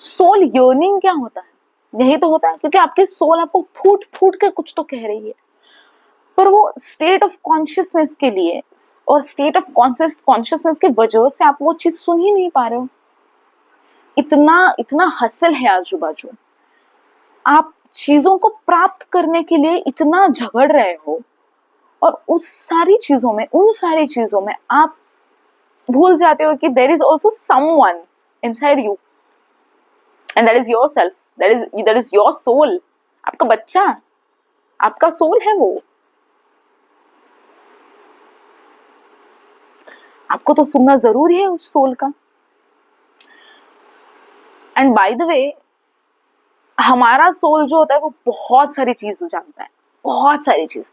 सोल यर्निंग क्या होता है? यही तो होता है, क्योंकि आपकी सोल आपको फूट फूट के कुछ तो कह रही है, पर वो स्टेट ऑफ कॉन्शियसनेस के लिए और स्टेट ऑफ कॉन्शियसनेस की वजह से आप वो चीज सुन ही नहीं पा रहे हो। इतना इतना हसल है आजू बाजू, आप चीजों को प्राप्त करने के लिए इतना झगड़ रहे हो, और उन सारी चीजों में आप भूल जाते हो कि there is also someone inside you, and that is yourself, that is your soul, आपका बच्चा। आपका सोल है वो। आपको तो सुनना जरूरी है उस सोल का। एंड बाय द वे, हमारा सोल जो होता है वो बहुत सारी चीज जानता है, बहुत सारी चीज।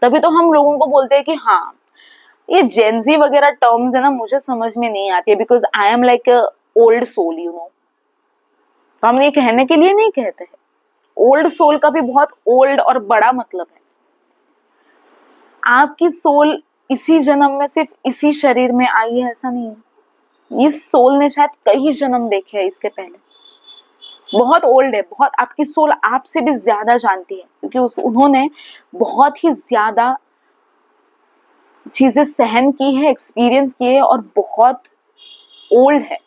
तभी तो हम लोगों को बोलते हैं कि हाँ, ये जेंजी वगैरह टर्म्स है ना, मुझे समझ में नहीं आती है, because I am like old soul, you know. तो हम ये कहने के लिए नहीं कहते हैं। ओल्ड सोल का भी बहुत ओल्ड और बड़ा मतलब है। आपकी सोल इसी जन्म में सिर्फ इसी शरीर में आई है ऐसा नहीं है। इस सोल ने शायद कई जन्म देखे हैं इसके पहले। बहुत ओल्ड है, बहुत। आपकी सोल आपसे भी ज्यादा जानती है, क्योंकि उन्होंने बहुत ही ज्यादा चीजें सहन की है, एक्सपीरियंस की है, और बहुत ओल्ड है।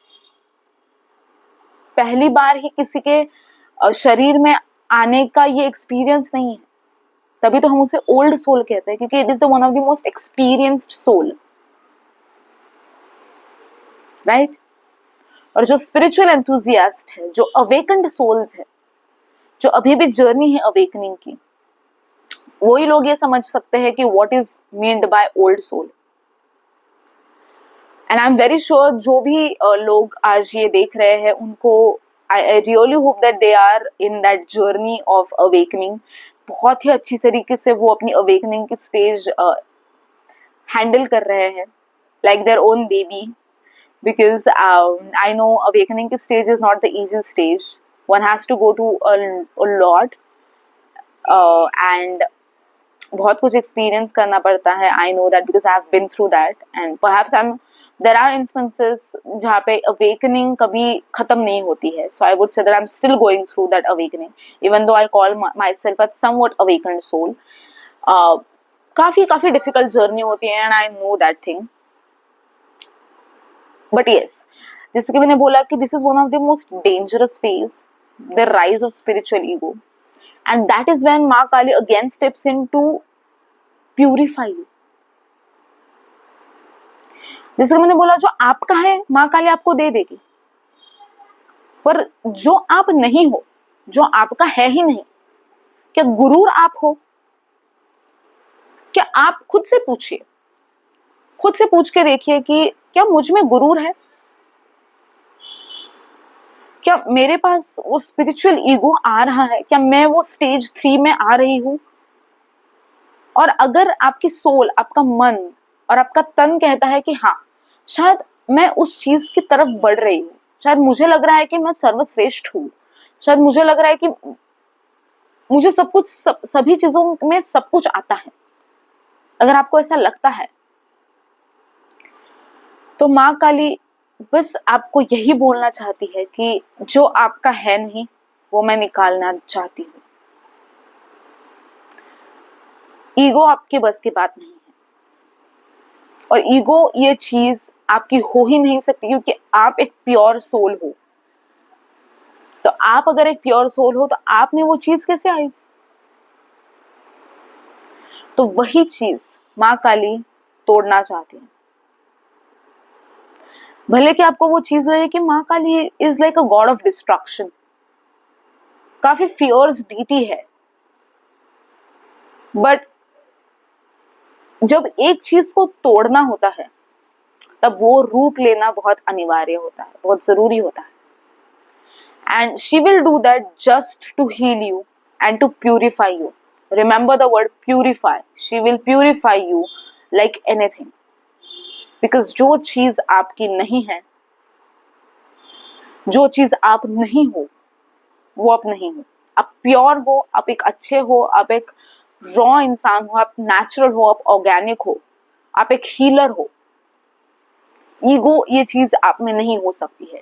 पहली बार ही किसी के शरीर में आने का ये एक्सपीरियंस नहीं है। तभी तो हम उसे ओल्ड सोल कहते हैं, क्योंकि it is the one of the most experienced soul, right. और जो स्पिरिचुअल एंथुजियास्ट है, जो अवेकन्ड सोल्स है, जो अभी भी जर्नी है अवेकनिंग की, वही लोग ये समझ सकते हैं कि what is meant by old soul. And I am very sure जो भी लोग आज ये देख रहे हैं, उनको I really hope that they are in that journey of awakening. बहुत ही अच्छी तरीके से वो अपनी अवेकनिंग की स्टेज हैंडल कर रहे हैं, like their own baby. Because I know awakening stage is not the easy stage. One has to go to a lot and बहुत कुछ experience करना पड़ता है. I know that because I have been through that, and perhaps there are instances जहाँ पे awakening कभी खत्म नहीं होती है. So I would say that I'm still going through that awakening, even though I call myself a somewhat awakened soul. काफी difficult journey होती है, and I know that thing. But yes, जैसे कि मैंने बोला कि this is one of the most dangerous phase, the rise of spiritual ego, and that is when माँ Kali again steps in to purify you. जैसे कि मैंने बोला, जो आपका है माँ काली आपको दे देगी, पर जो आप नहीं हो, जो आपका है ही नहीं, क्या गुरूर आप हो? क्या आप खुद से पूछिए, खुद से पूछ के देखिए कि क्या मुझ में गुरूर है? क्या मेरे पास वो स्पिरिचुअल ईगो आ रहा है? क्या मैं वो स्टेज 3 में आ रही हूं? और अगर आपकी सोल, आपका मन और आपका तन कहता है कि हाँ, शायद मैं उस चीज की तरफ बढ़ रही हूँ, शायद मुझे लग रहा है कि मैं सर्वश्रेष्ठ हूँ, शायद मुझे लग रहा है कि मुझे सब कुछ, सभी चीजों में सब कुछ आता है, अगर आपको ऐसा लगता है, तो माँ काली बस आपको यही बोलना चाहती है कि जो आपका है नहीं, वो मैं निकालना चाहती हूँ। ईगो आपके बस की बात नहीं है, और ईगो ये चीज आपकी हो ही नहीं सकती, क्योंकि आप एक प्योर सोल हो। तो आप अगर एक प्योर सोल हो, तो आप में वो चीज कैसे आई? तो वही चीज माँ काली तोड़ना चाहती है। भले कि आपको वो चीज लगे कि माँ Kali is like a god of destruction, काफी फियर्स डीटी है, बट जब एक चीज को तोड़ना होता है, तब वो रूप लेना बहुत अनिवार्य होता है, बहुत जरूरी होता है। And she will do that just to heal you and to purify you. Remember the word purify. She will purify you like anything, because जो चीज आपकी नहीं है, जो चीज आप नहीं हो, वो आप नहीं हो। आप प्योर हो, आप एक अच्छे हो, आप एक रॉ इंसान हो, आप नेचुरल हो, आप ऑर्गेनिक हो, आप एक हीलर हो। ईगो ये चीज आप में नहीं हो सकती है,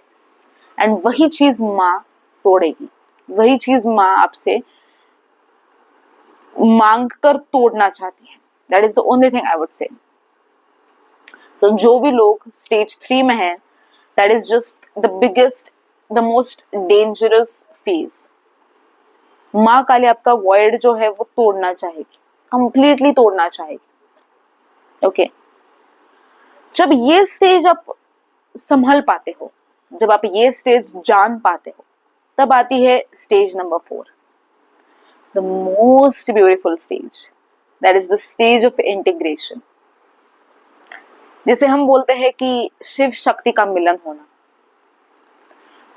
एंड वही चीज माँ तोड़ेगी, वही चीज माँ आपसे मांग कर तोड़ना चाहती है। That is the only thing I would say. तो जो भी लोग स्टेज 3 में है, that is just the biggest, the most dangerous phase. माँ काली आपका वॉइड जो है वो तोड़ना चाहेगी, कंप्लीटली तोड़ना चाहेगी। ओके, जब ये स्टेज आप संभल पाते हो, जब आप ये स्टेज जान पाते हो, तब आती है stage number 4, the most beautiful stage, that is the stage of integration. जैसे हम बोलते हैं कि शिव शक्ति का मिलन होना,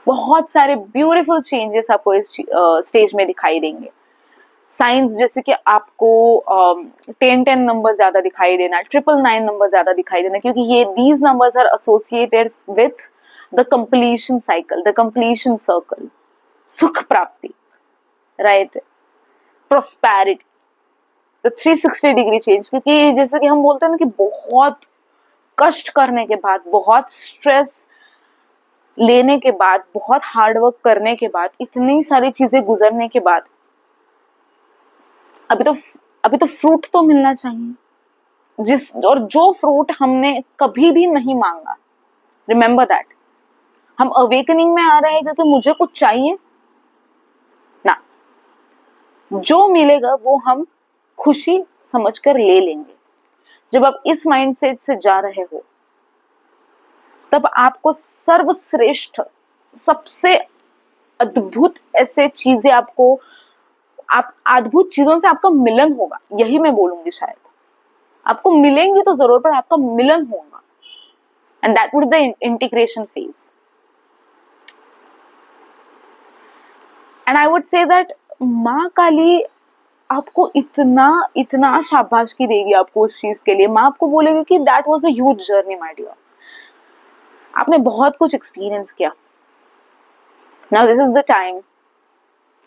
बहुत सारे ब्यूटीफुल चेंजेस आपको इस स्टेज में दिखाई देंगे. साइंस जैसे कि आपको 10 नंबर ज्यादा दिखाई देना, 999 नंबर ज्यादा दिखाई देना, क्योंकि ये these numbers are associated with the completion cycle, the completion circle, सुख प्राप्ति, राइट, प्रोस्पेरिटी, तो 360 डिग्री चेंज. क्योंकि जैसे कि हम बोलते हैं ना कि बहुत कष्ट करने के बाद, बहुत स्ट्रेस लेने के बाद, बहुत हार्डवर्क करने के बाद, इतनी सारी चीजें गुजरने के बाद अभी तो फ्रूट तो मिलना चाहिए, और जो फ्रूट हमने कभी भी नहीं मांगा. Remember that. हम अवेकनिंग में आ रहे हैं क्योंकि मुझे कुछ चाहिए ना, जो मिलेगा वो हम खुशी समझकर ले लेंगे. जब आप इस माइंडसेट से जा रहे हो तब आपको सर्वश्रेष्ठ, सबसे अद्भुत ऐसे चीजें आपको, आप अद्भुत चीजों से आपका मिलन होगा, यही मैं बोलूंगी. शायद आपको मिलेंगी तो जरूर, पर आपका मिलन होगा. And that would the integration phase. And I would say that माँ काली आपको इतना शाबाश की देगी आपको उस चीज के लिए. माँ आपको बोलेगी कि that was a huge journey my dear, आपने बहुत कुछ एक्सपीरियंस किया. Now this is the time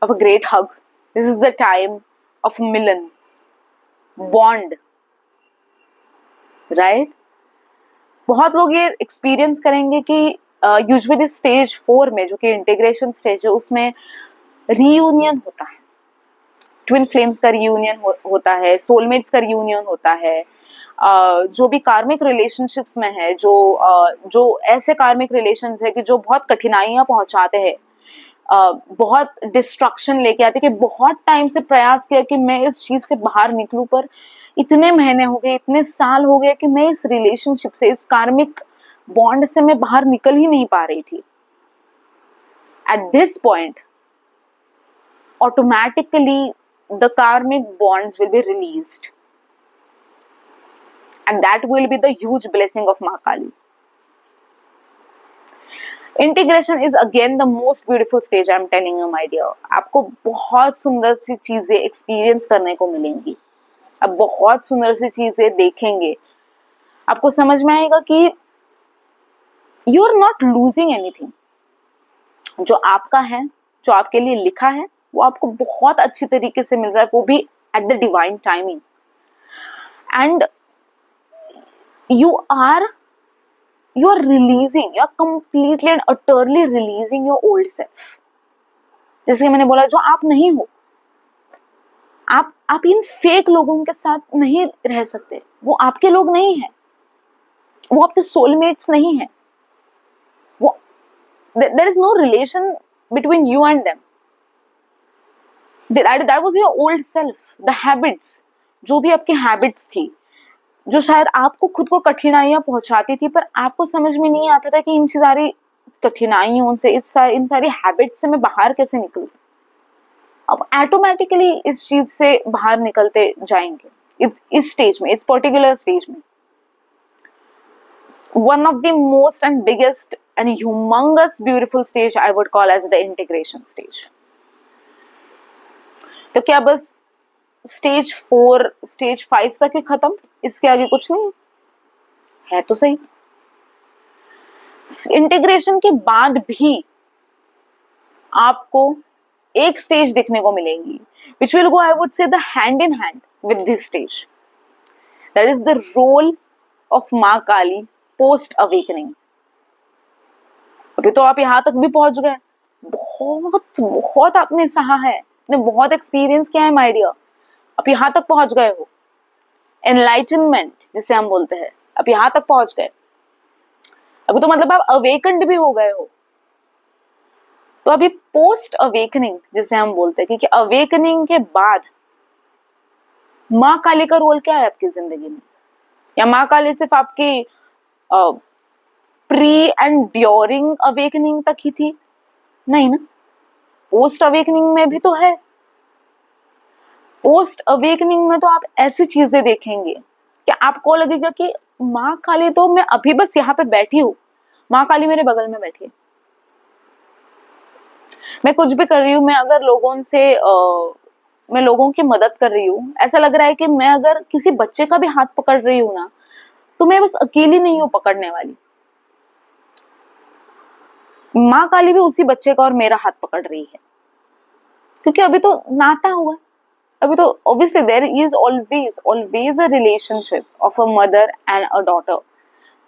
of a great hug. This is the time of मिलन, बॉन्ड, राइट. बहुत लोग ये एक्सपीरियंस करेंगे कि यूजुअली स्टेज 4 में, जो कि इंटीग्रेशन स्टेज है, उसमें रीयूनियन होता है. ट्विन फ्लेम्स का रीयूनियन होता है, सोलमेट्स का रीयूनियन होता है. जो भी कार्मिक रिलेशनशिप्स में है, जो ऐसे कार्मिक रिलेशंस है कि जो बहुत कठिनाइयां पहुंचाते हैं, बहुत डिस्ट्रक्शन लेके आते, कि बहुत टाइम से प्रयास किया कि मैं इस चीज से बाहर निकलूं, पर इतने महीने हो गए, इतने साल हो गए कि मैं इस रिलेशनशिप से, इस कार्मिक बॉन्ड से मैं बाहर निकल ही नहीं पा रही थी. At this point automatically the karmic bonds will be released, and that will be the huge blessing of Ma Kali. Integration is again the most beautiful stage, I am telling you my dear. आपको बहुत सुंदर सी चीजें एक्सपीरियंस करने को मिलेंगी, आप बहुत सुंदर सी चीजें देखेंगे. आपको समझ में आएगा कि you are not losing anything. जो आपका है, जो आपके लिए लिखा है, वो आपको बहुत अच्छी तरीके से मिल रहा है, वो भी at the divine timing. And you are releasing, you are completely and utterly releasing your old self. जैसे मैंने बोला, जो आप नहीं हो, आप इन फेक लोगों के साथ नहीं रह सकते. वो आपके लोग नहीं हैं, वो आपके सोलमेट्स नहीं हैं. वो there is no relation between you and them. That was your old self. The habits, जो भी आपकी हैबिट्स थी, जो शायद आपको खुद को कठिनाइयां पहुंचाती थी, पर आपको समझ में नहीं आता था कि इन सारी कठिनाइयों से, इन सारी हैबिट्स से मैं बाहर कैसे निकलूं. अब ऑटोमेटिकली इस चीज से बाहर निकलते जाएंगे इस स्टेज में, इस पर्टिकुलर स्टेज में. one of the most and biggest and humongous beautiful stage I would call as the integration stage. तो क्या बस स्टेज 4, स्टेज 5 तक ही खत्म, इसके आगे कुछ नहीं है? तो सही. इंटीग्रेशन के बाद भी आपको एक स्टेज देखने को मिलेंगी which will go, I would say, the hand in hand with this stage. That is the role of माँ काली पोस्ट अवेकनिंग. अभी तो आप यहाँ तक भी पहुंच गए, बहुत आपने सहा है, आपने बहुत एक्सपीरियंस किया है माय डियर. आप यहाँ तक पहुंच गए हो, एनलाइटनमेंट जिसे हम बोलते हैं, आप यहाँ तक पहुंच गए. अभी तो मतलब आप अवेकन्ड भी हो गए हो. तो अभी पोस्ट अवेकनिंग जिसे हम बोलते हैं, क्योंकि अवेकनिंग के बाद माँ काली का रोल क्या है आपकी जिंदगी में? या माँ काली सिर्फ आपकी प्री एंड ड्यूरिंग अवेकनिंग तक ही थी? नहीं ना, पोस्ट अवेकनिंग में भी तो है. पोस्ट अवेकनिंग में तो आप ऐसी चीजें देखेंगे कि आपको लगेगा कि माँ काली तो मैं अभी बस यहाँ पे बैठी हूँ, माँ काली मेरे बगल में बैठी है, मैं कुछ भी कर रही हूँ, मैं अगर लोगों से मैं लोगों की मदद कर रही हूँ, ऐसा लग रहा है कि मैं अगर किसी बच्चे का भी हाथ पकड़ रही हूँ ना, तो मैं बस अकेली नहीं हूँ पकड़ने वाली, माँ काली भी उसी बच्चे का और मेरा हाथ पकड़ रही है, क्योंकि अभी तो नाता हुआ, अभी तो obviously there is always a relationship of a mother and a daughter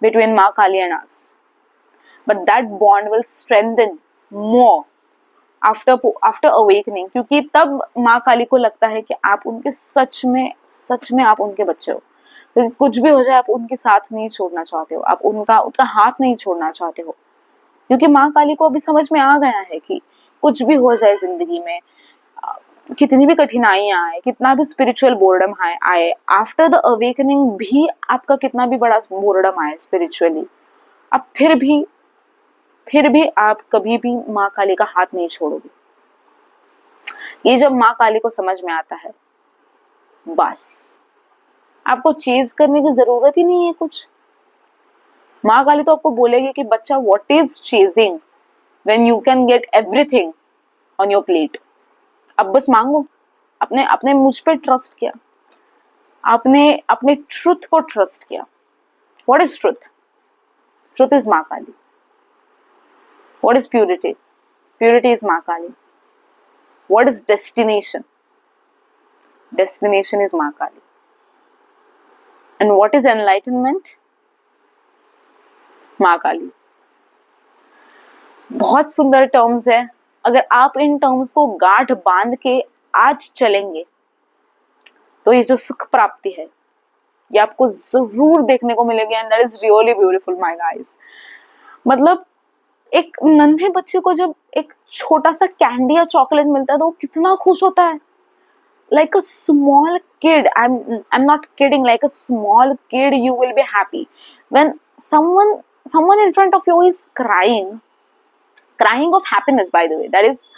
between माँ काली and us, but that bond will strengthen more after awakening, क्योंकि तब माँ काली को लगता है कि आप उनके सच में आप उनके बच्चे हो, क्योंकि कुछ भी हो जाए आप उनके साथ नहीं छोड़ना चाहते हो, आप उनका हाथ नहीं छोड़ना चाहते हो, क्योंकि माँ काली को अभी समझ में आ गया है कि कुछ भी हो जाए जिंदगी में, कितनी भी कठिनाइयां आए, कितना भी स्पिरिचुअल बोर्डम आए, आफ्टर द अवेकनिंग भी आपका कितना भी बड़ा बोर्डम आए स्पिरिचुअली, आप फिर भी आप कभी भी माँ काली का हाथ नहीं छोड़ोगे। ये जब माँ काली को समझ में आता है, बस आपको चेज करने की जरूरत ही नहीं है कुछ। माँ काली तो आपको बोलेगी कि बच्चा what is chasing when you can get everything on your plate. अब बस मांगो, अपने अपने मुझ पे ट्रस्ट किया, आपने अपने ट्रुथ को ट्रस्ट किया। What is truth? Truth is माँ Kali. What is purity? Purity is माँ Kali. What is destination? Destination is माँ Kali. And what is enlightenment? माँ काली। बहुत सुंदर टर्म्स है, अगर आप इन टर्म्स को गांठ बांध के आज चलेंगे तो ये जो सुख प्राप्ति है ये आपको जरूर देखने को मिलेगी, and that is really beautiful my guys. मतलब एक नन्हे बच्चे को जब एक छोटा सा कैंडी या चॉकलेट मिलता है तो वो कितना खुश होता है, like a small kid, I'm not kidding, like a small kid you will be happy when someone in front of you is crying of happiness, by the way, that is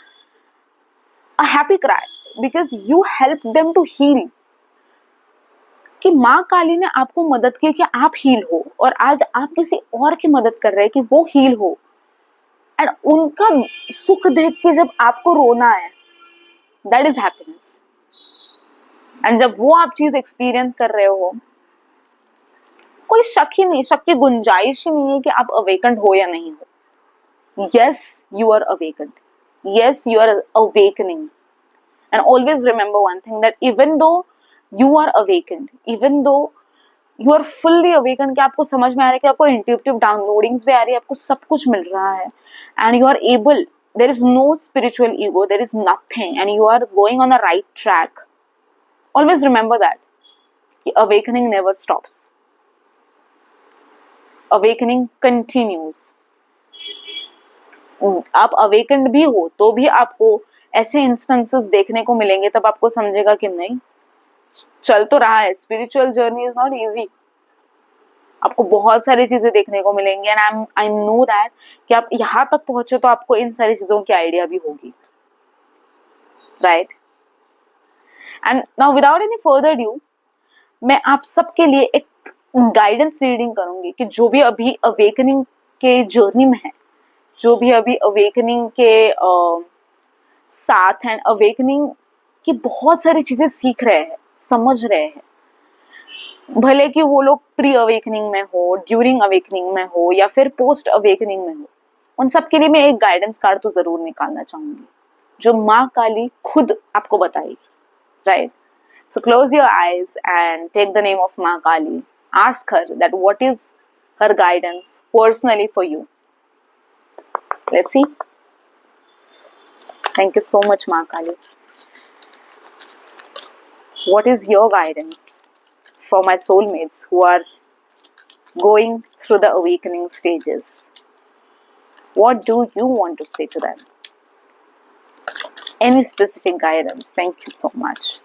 a happy cry because you helped them to heal। कि माँ काली ने आपको मदद की कि आप हील हो, और आज आप किसी और की मदद कर रहे हैं कि वो हील हो, एंड उनका सुख देख के जब आपको रोना है, दैट इज हैप्पीनेस। एंड जब वो आप चीज एक्सपीरियंस कर रहे हो, कोई शक ही नहीं, शक की गुंजाइश ही नहीं है कि आप अवेकन्ड हो या नहीं हो। Yes you are awakened, yes you are awakening, and always remember one thing, that even though you are awakened, even though you are fully awaken, कि आपको समझ में आ रहा है कि आपको इंट्यूटिव डाउनलोडिंग्स भी आ रही है, आपको सब कुछ मिल रहा है, and you are able, there is no spiritual ego, there is nothing, and you are going on the right track. Always remember that कि awakening never stops, awakening continues. आप अवेकन्ड भी हो तो भी आपको ऐसे इंस्टेंसेस देखने को मिलेंगे, तब आपको समझेगा कि नहीं, चल तो रहा है, spiritual journey is not easy. आपको बहुत सारी चीजें देखने को मिलेंगी, एंड आई नो दैट कि आप यहाँ तक पहुंचे तो आपको इन सारी चीजों की आइडिया भी होगी, right. And now without any further due, मैं आप सबके लिए एक गाइडेंस रीडिंग करूंगी कि जो भी अभी अवेकनिंग के जर्नी में है, जो भी अभी अवेकनिंग के साथ हैं, अवेकनिंग की बहुत सारी चीजें सीख रहे हैं, समझ रहे हैं, भले कि वो लोग प्री अवेकनिंग में हो, ड्यूरिंग अवेकनिंग में हो, या फिर पोस्ट अवेकनिंग में हो, उन सब के लिए मैं एक गाइडेंस कार्ड तो जरूर निकालना चाहूंगी जो माँ काली खुद आपको बताएगी, right. So close your eyes and take the name of Ma Kali. Ask her that what is her guidance personally for you. Let's see. Thank you so much, Ma Kali. What is your guidance for my soulmates who are going through the awakening stages? What do you want to say to them? Any specific guidance? Thank you so much.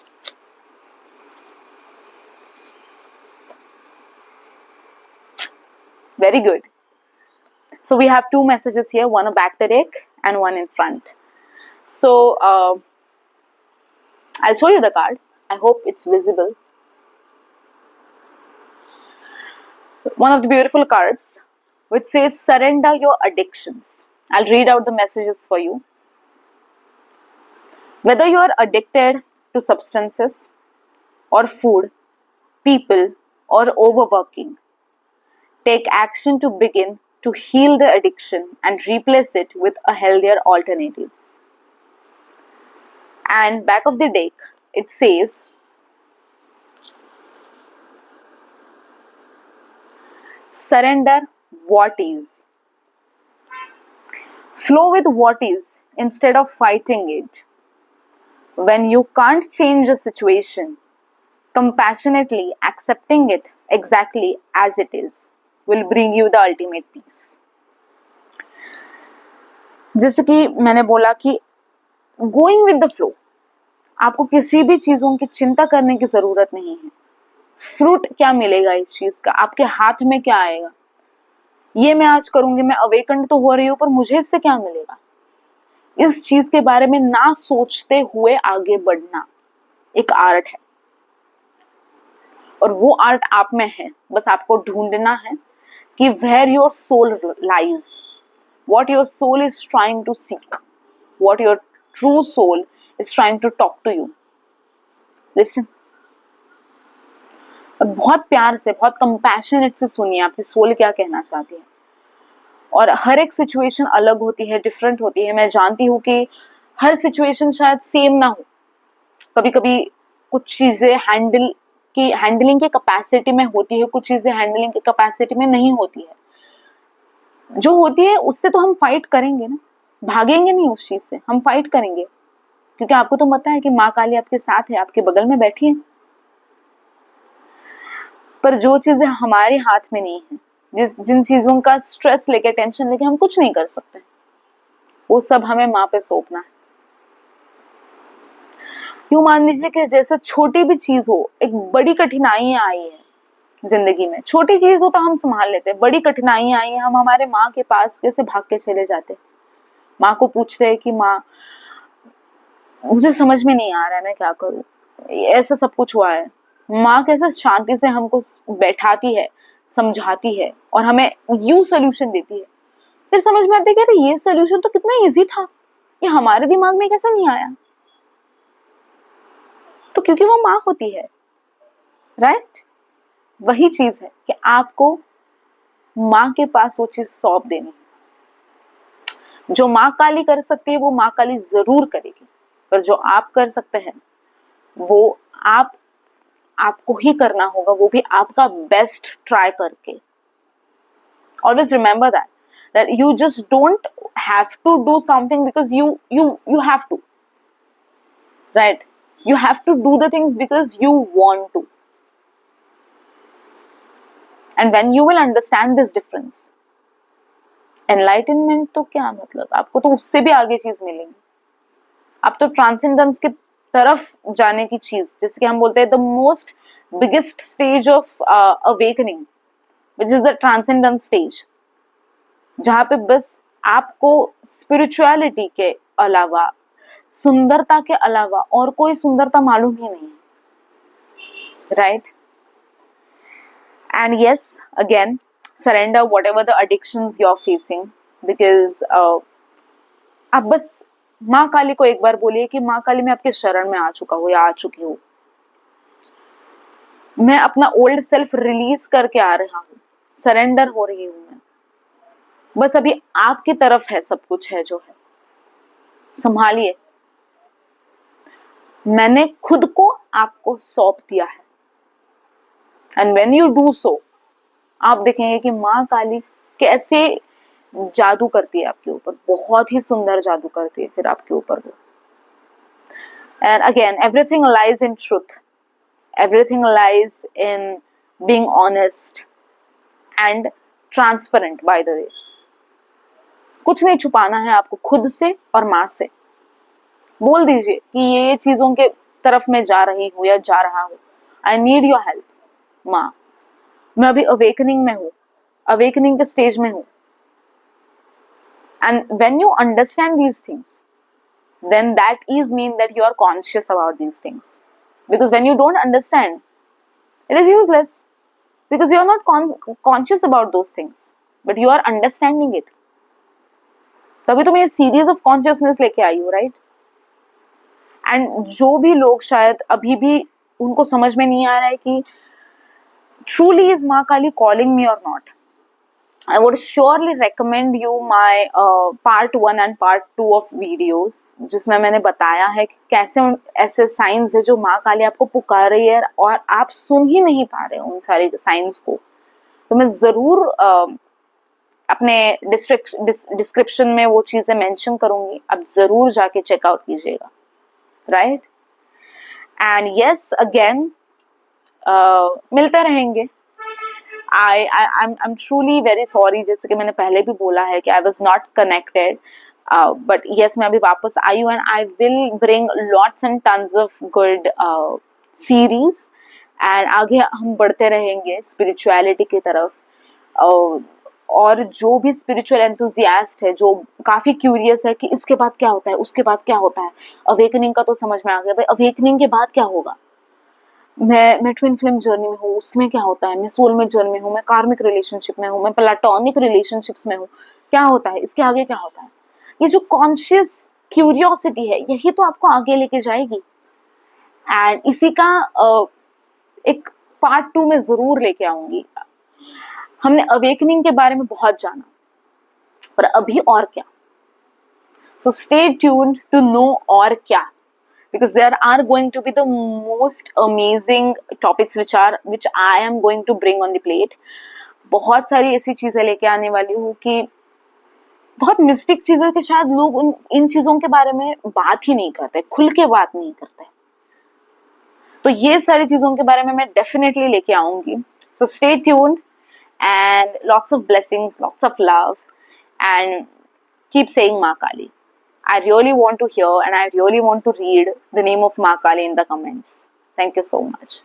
Very good. So we have two messages here, one back the deck and one in front. So I'll show you the card. I hope it's visible. One of the beautiful cards which says surrender your addictions. I'll read out the messages for you. Whether you are addicted to substances or food, people, or overworking, take action to begin to heal the addiction and replace it with a healthier alternatives. And back of the deck, it says, surrender what is. Flow with what is instead of fighting it. When you can't change a situation, compassionately accepting it exactly as it is will bring you the ultimate peace. जैसे कि मैंने बोला कि गोइंग विद द फ्लो, आपको किसी भी चीजों की चिंता करने की जरूरत नहीं है. फ्रूट क्या मिलेगा इस चीज का, आपके हाथ में क्या आएगा, ये मैं आज करूंगी, मैं अवेकन तो हो रही हूं, पर मुझे इससे क्या मिलेगा, इस चीज के बारे में ना सोचते हुए आगे बढ़ना एक आर्ट है. और वो आर्ट आप में है, बस आपको ढूंढना है कि where your soul lies, what your soul is trying to seek, what your true soul is trying to talk to you. Listen. बहुत प्यार से, बहुत कंपैशनेट से सुनिए आपकी सोल क्या कहना चाहती है. और हर एक सिचुएशन अलग होती है, डिफरेंट होती है. मैं जानती हूँ कि हर सिचुएशन शायद सेम ना हो. कभी कभी कुछ चीजें हैंडलिंग की कैपेसिटी में होती है, कुछ चीजें हैंडलिंग की कैपेसिटी में नहीं होती है. जो होती है उससे तो हम फाइट करेंगे ना, भागेंगे नहीं उस चीज से, हम फाइट करेंगे. क्योंकि आपको तो पता है कि माँ काली आपके साथ है, आपके बगल में बैठी है. पर जो चीजें हमारे हाथ में नहीं है, जिन चीजों का स्ट्रेस लेके, टेंशन लेके हम कुछ नहीं कर सकते, वो सब हमें माँ पे सौंपना है. क्यों मान लीजिए कि जैसे छोटी भी चीज हो, एक बड़ी कठिनाइयां आई है जिंदगी में, छोटी चीज हो तो हम संभाल लेते हैं, बड़ी कठिनाइयां आई है, हम हमारे माँ के पास कैसे भाग के चले जाते, माँ को पूछते हैं कि माँ मुझे समझ में नहीं आ रहा है, मैं क्या करूं, ऐसा सब कुछ हुआ है. माँ कैसे शांति से हमको बैठाती है, समझाती है और हमें यू सोल्यूशन देती है. फिर समझ में आता है कि ये सोल्यूशन तो कितना इजी था, ये हमारे दिमाग में कैसे नहीं आया. तो क्योंकि वो माँ होती है, राइट. वही चीज है कि आपको माँ के पास वो चीज सौंप देनी. जो माँ काली कर सकती है वो माँ काली जरूर करेगी, पर जो आप कर सकते हैं वो आपको ही करना होगा, वो भी आपका बेस्ट ट्राई करके. Always remember that you just don't have to do something because you have to, right. You have to do the things because you want to. And when you will understand this difference, enlightenment तो क्या मतलब, आपको तो उससे भी आगे चीज मिलेगी. आप तो ट्रांसेंडेंस के तरफ जाने की चीज, जैसे कि हम बोलते हैं the most biggest stage of awakening which is the transcendence stage, जहां पे बस आपको स्पिरिचुअलिटी के अलावा, सुंदरता के अलावा और कोई सुंदरता मालूम ही नहीं, right. And yes, again surrender whatever the addictions you are facing, because आप बस माँ काली को एक बार बोलिए कि माँ काली मैं आपके शरण में आ चुका हूँ या आ चुकी हूँ, मैं अपना ओल्ड सेल्फ रिलीज करके आ रहा हूँ, सरेंडर हो रही हूँ मैं, बस अभी आपकी तरफ है सब कुछ है जो है, संभालिए. मैंने खुद को आपको सौंप दिया है. And when you do so, आप देखेंगे कि माँ काली कैसे जादू करती है आपके ऊपर, बहुत ही सुंदर जादू करती है फिर आपके ऊपर वो. And again everything lies in truth, everything lies in being honest and transparent. Bye the वे, कुछ नहीं छुपाना है आपको खुद से और माँ से. बोल दीजिए कि ये चीजों के तरफ मैं जा रही हूँ या जा रहा हूँ, आई नीड योर हेल्प माँ, मैं अभी अवेकनिंग में हूँ, अवेकनिंग के स्टेज में हूँ. And when you understand these things, then that is mean that you are conscious about these things. Because when you don't understand, it is useless. Because you are not conscious about those things, but you are understanding it. तभी तो मैं ये सीरीज ऑफ कॉन्शियसनेस लेके आई हूँ, राइट? एंड जो भी लोग शायद अभी भी उनको समझ में नहीं आ रहा है कि truly is माँ काली calling me or not, I would surely recommend you my part 1 and part 2 of videos, जिसमें मैंने बताया है कि कैसे ऐसे साइंस है जो माँ काली आपको पुकार रही है और आप सुन ही नहीं पा रहे उन सारे साइंस को. तो मैं ज़रूर अपने डिस्क्रिप्शन में वो चीज़ें मेंशन करूँगी, आप ज़रूर जाके चेकआउट कीजिएगा, राइट? एंड यस, अगेन मिलते रहेंगे. I'm truly very sorry, जैसे कि मैंने पहले भी बोला है कि I was not connected, but yes, मैं अभी वापस आई हूँ and I will bring lots and tons of good series, and आगे हम बढ़ते रहेंगे spirituality की तरफ. और जो भी spiritual enthusiast है, जो काफ़ी curious है कि इसके बाद क्या होता है, उसके बाद क्या होता है, awakening का तो समझ में आ गया भाई, awakening के बाद क्या होगा, मैं ट्विन फ्लेम जर्नी में हूँ, उसमें क्या होता है, मैं सोलमेट जर्नी में हूँ, मैं कार्मिक रिलेशनशिप में हूँ, मैं प्लेटोनिक रिलेशनशिप्स में हूँ, क्या होता है, इसके आगे क्या होता है. ये जो कॉन्शियस क्यूरियोसिटी है, यही तो आपको आगे लेके जाएगी. एंड इसी का एक पार्ट 2 में जरूर लेके आऊंगी. हमने अवेकनिंग के बारे में बहुत जाना, पर अभी और क्या. So stay tuned to know और क्या, because there are going to be the most amazing topics which I am going to bring on the plate. बहुत सारी ऐसी चीजें लेके आने वाली हूँ कि बहुत मिस्टिक चीजें कि शायद लोग इन चीजों के बारे में बात ही नहीं करते, खुल के बात नहीं करते. तो ये सारी चीजों के बारे में मैं डेफिनेटली लेके आऊंगी. सो stay tuned and lots of blessings, lots of love, and keep saying माँ काली. I really want to hear and I really want to read the name of माँ काली in the comments. Thank you so much.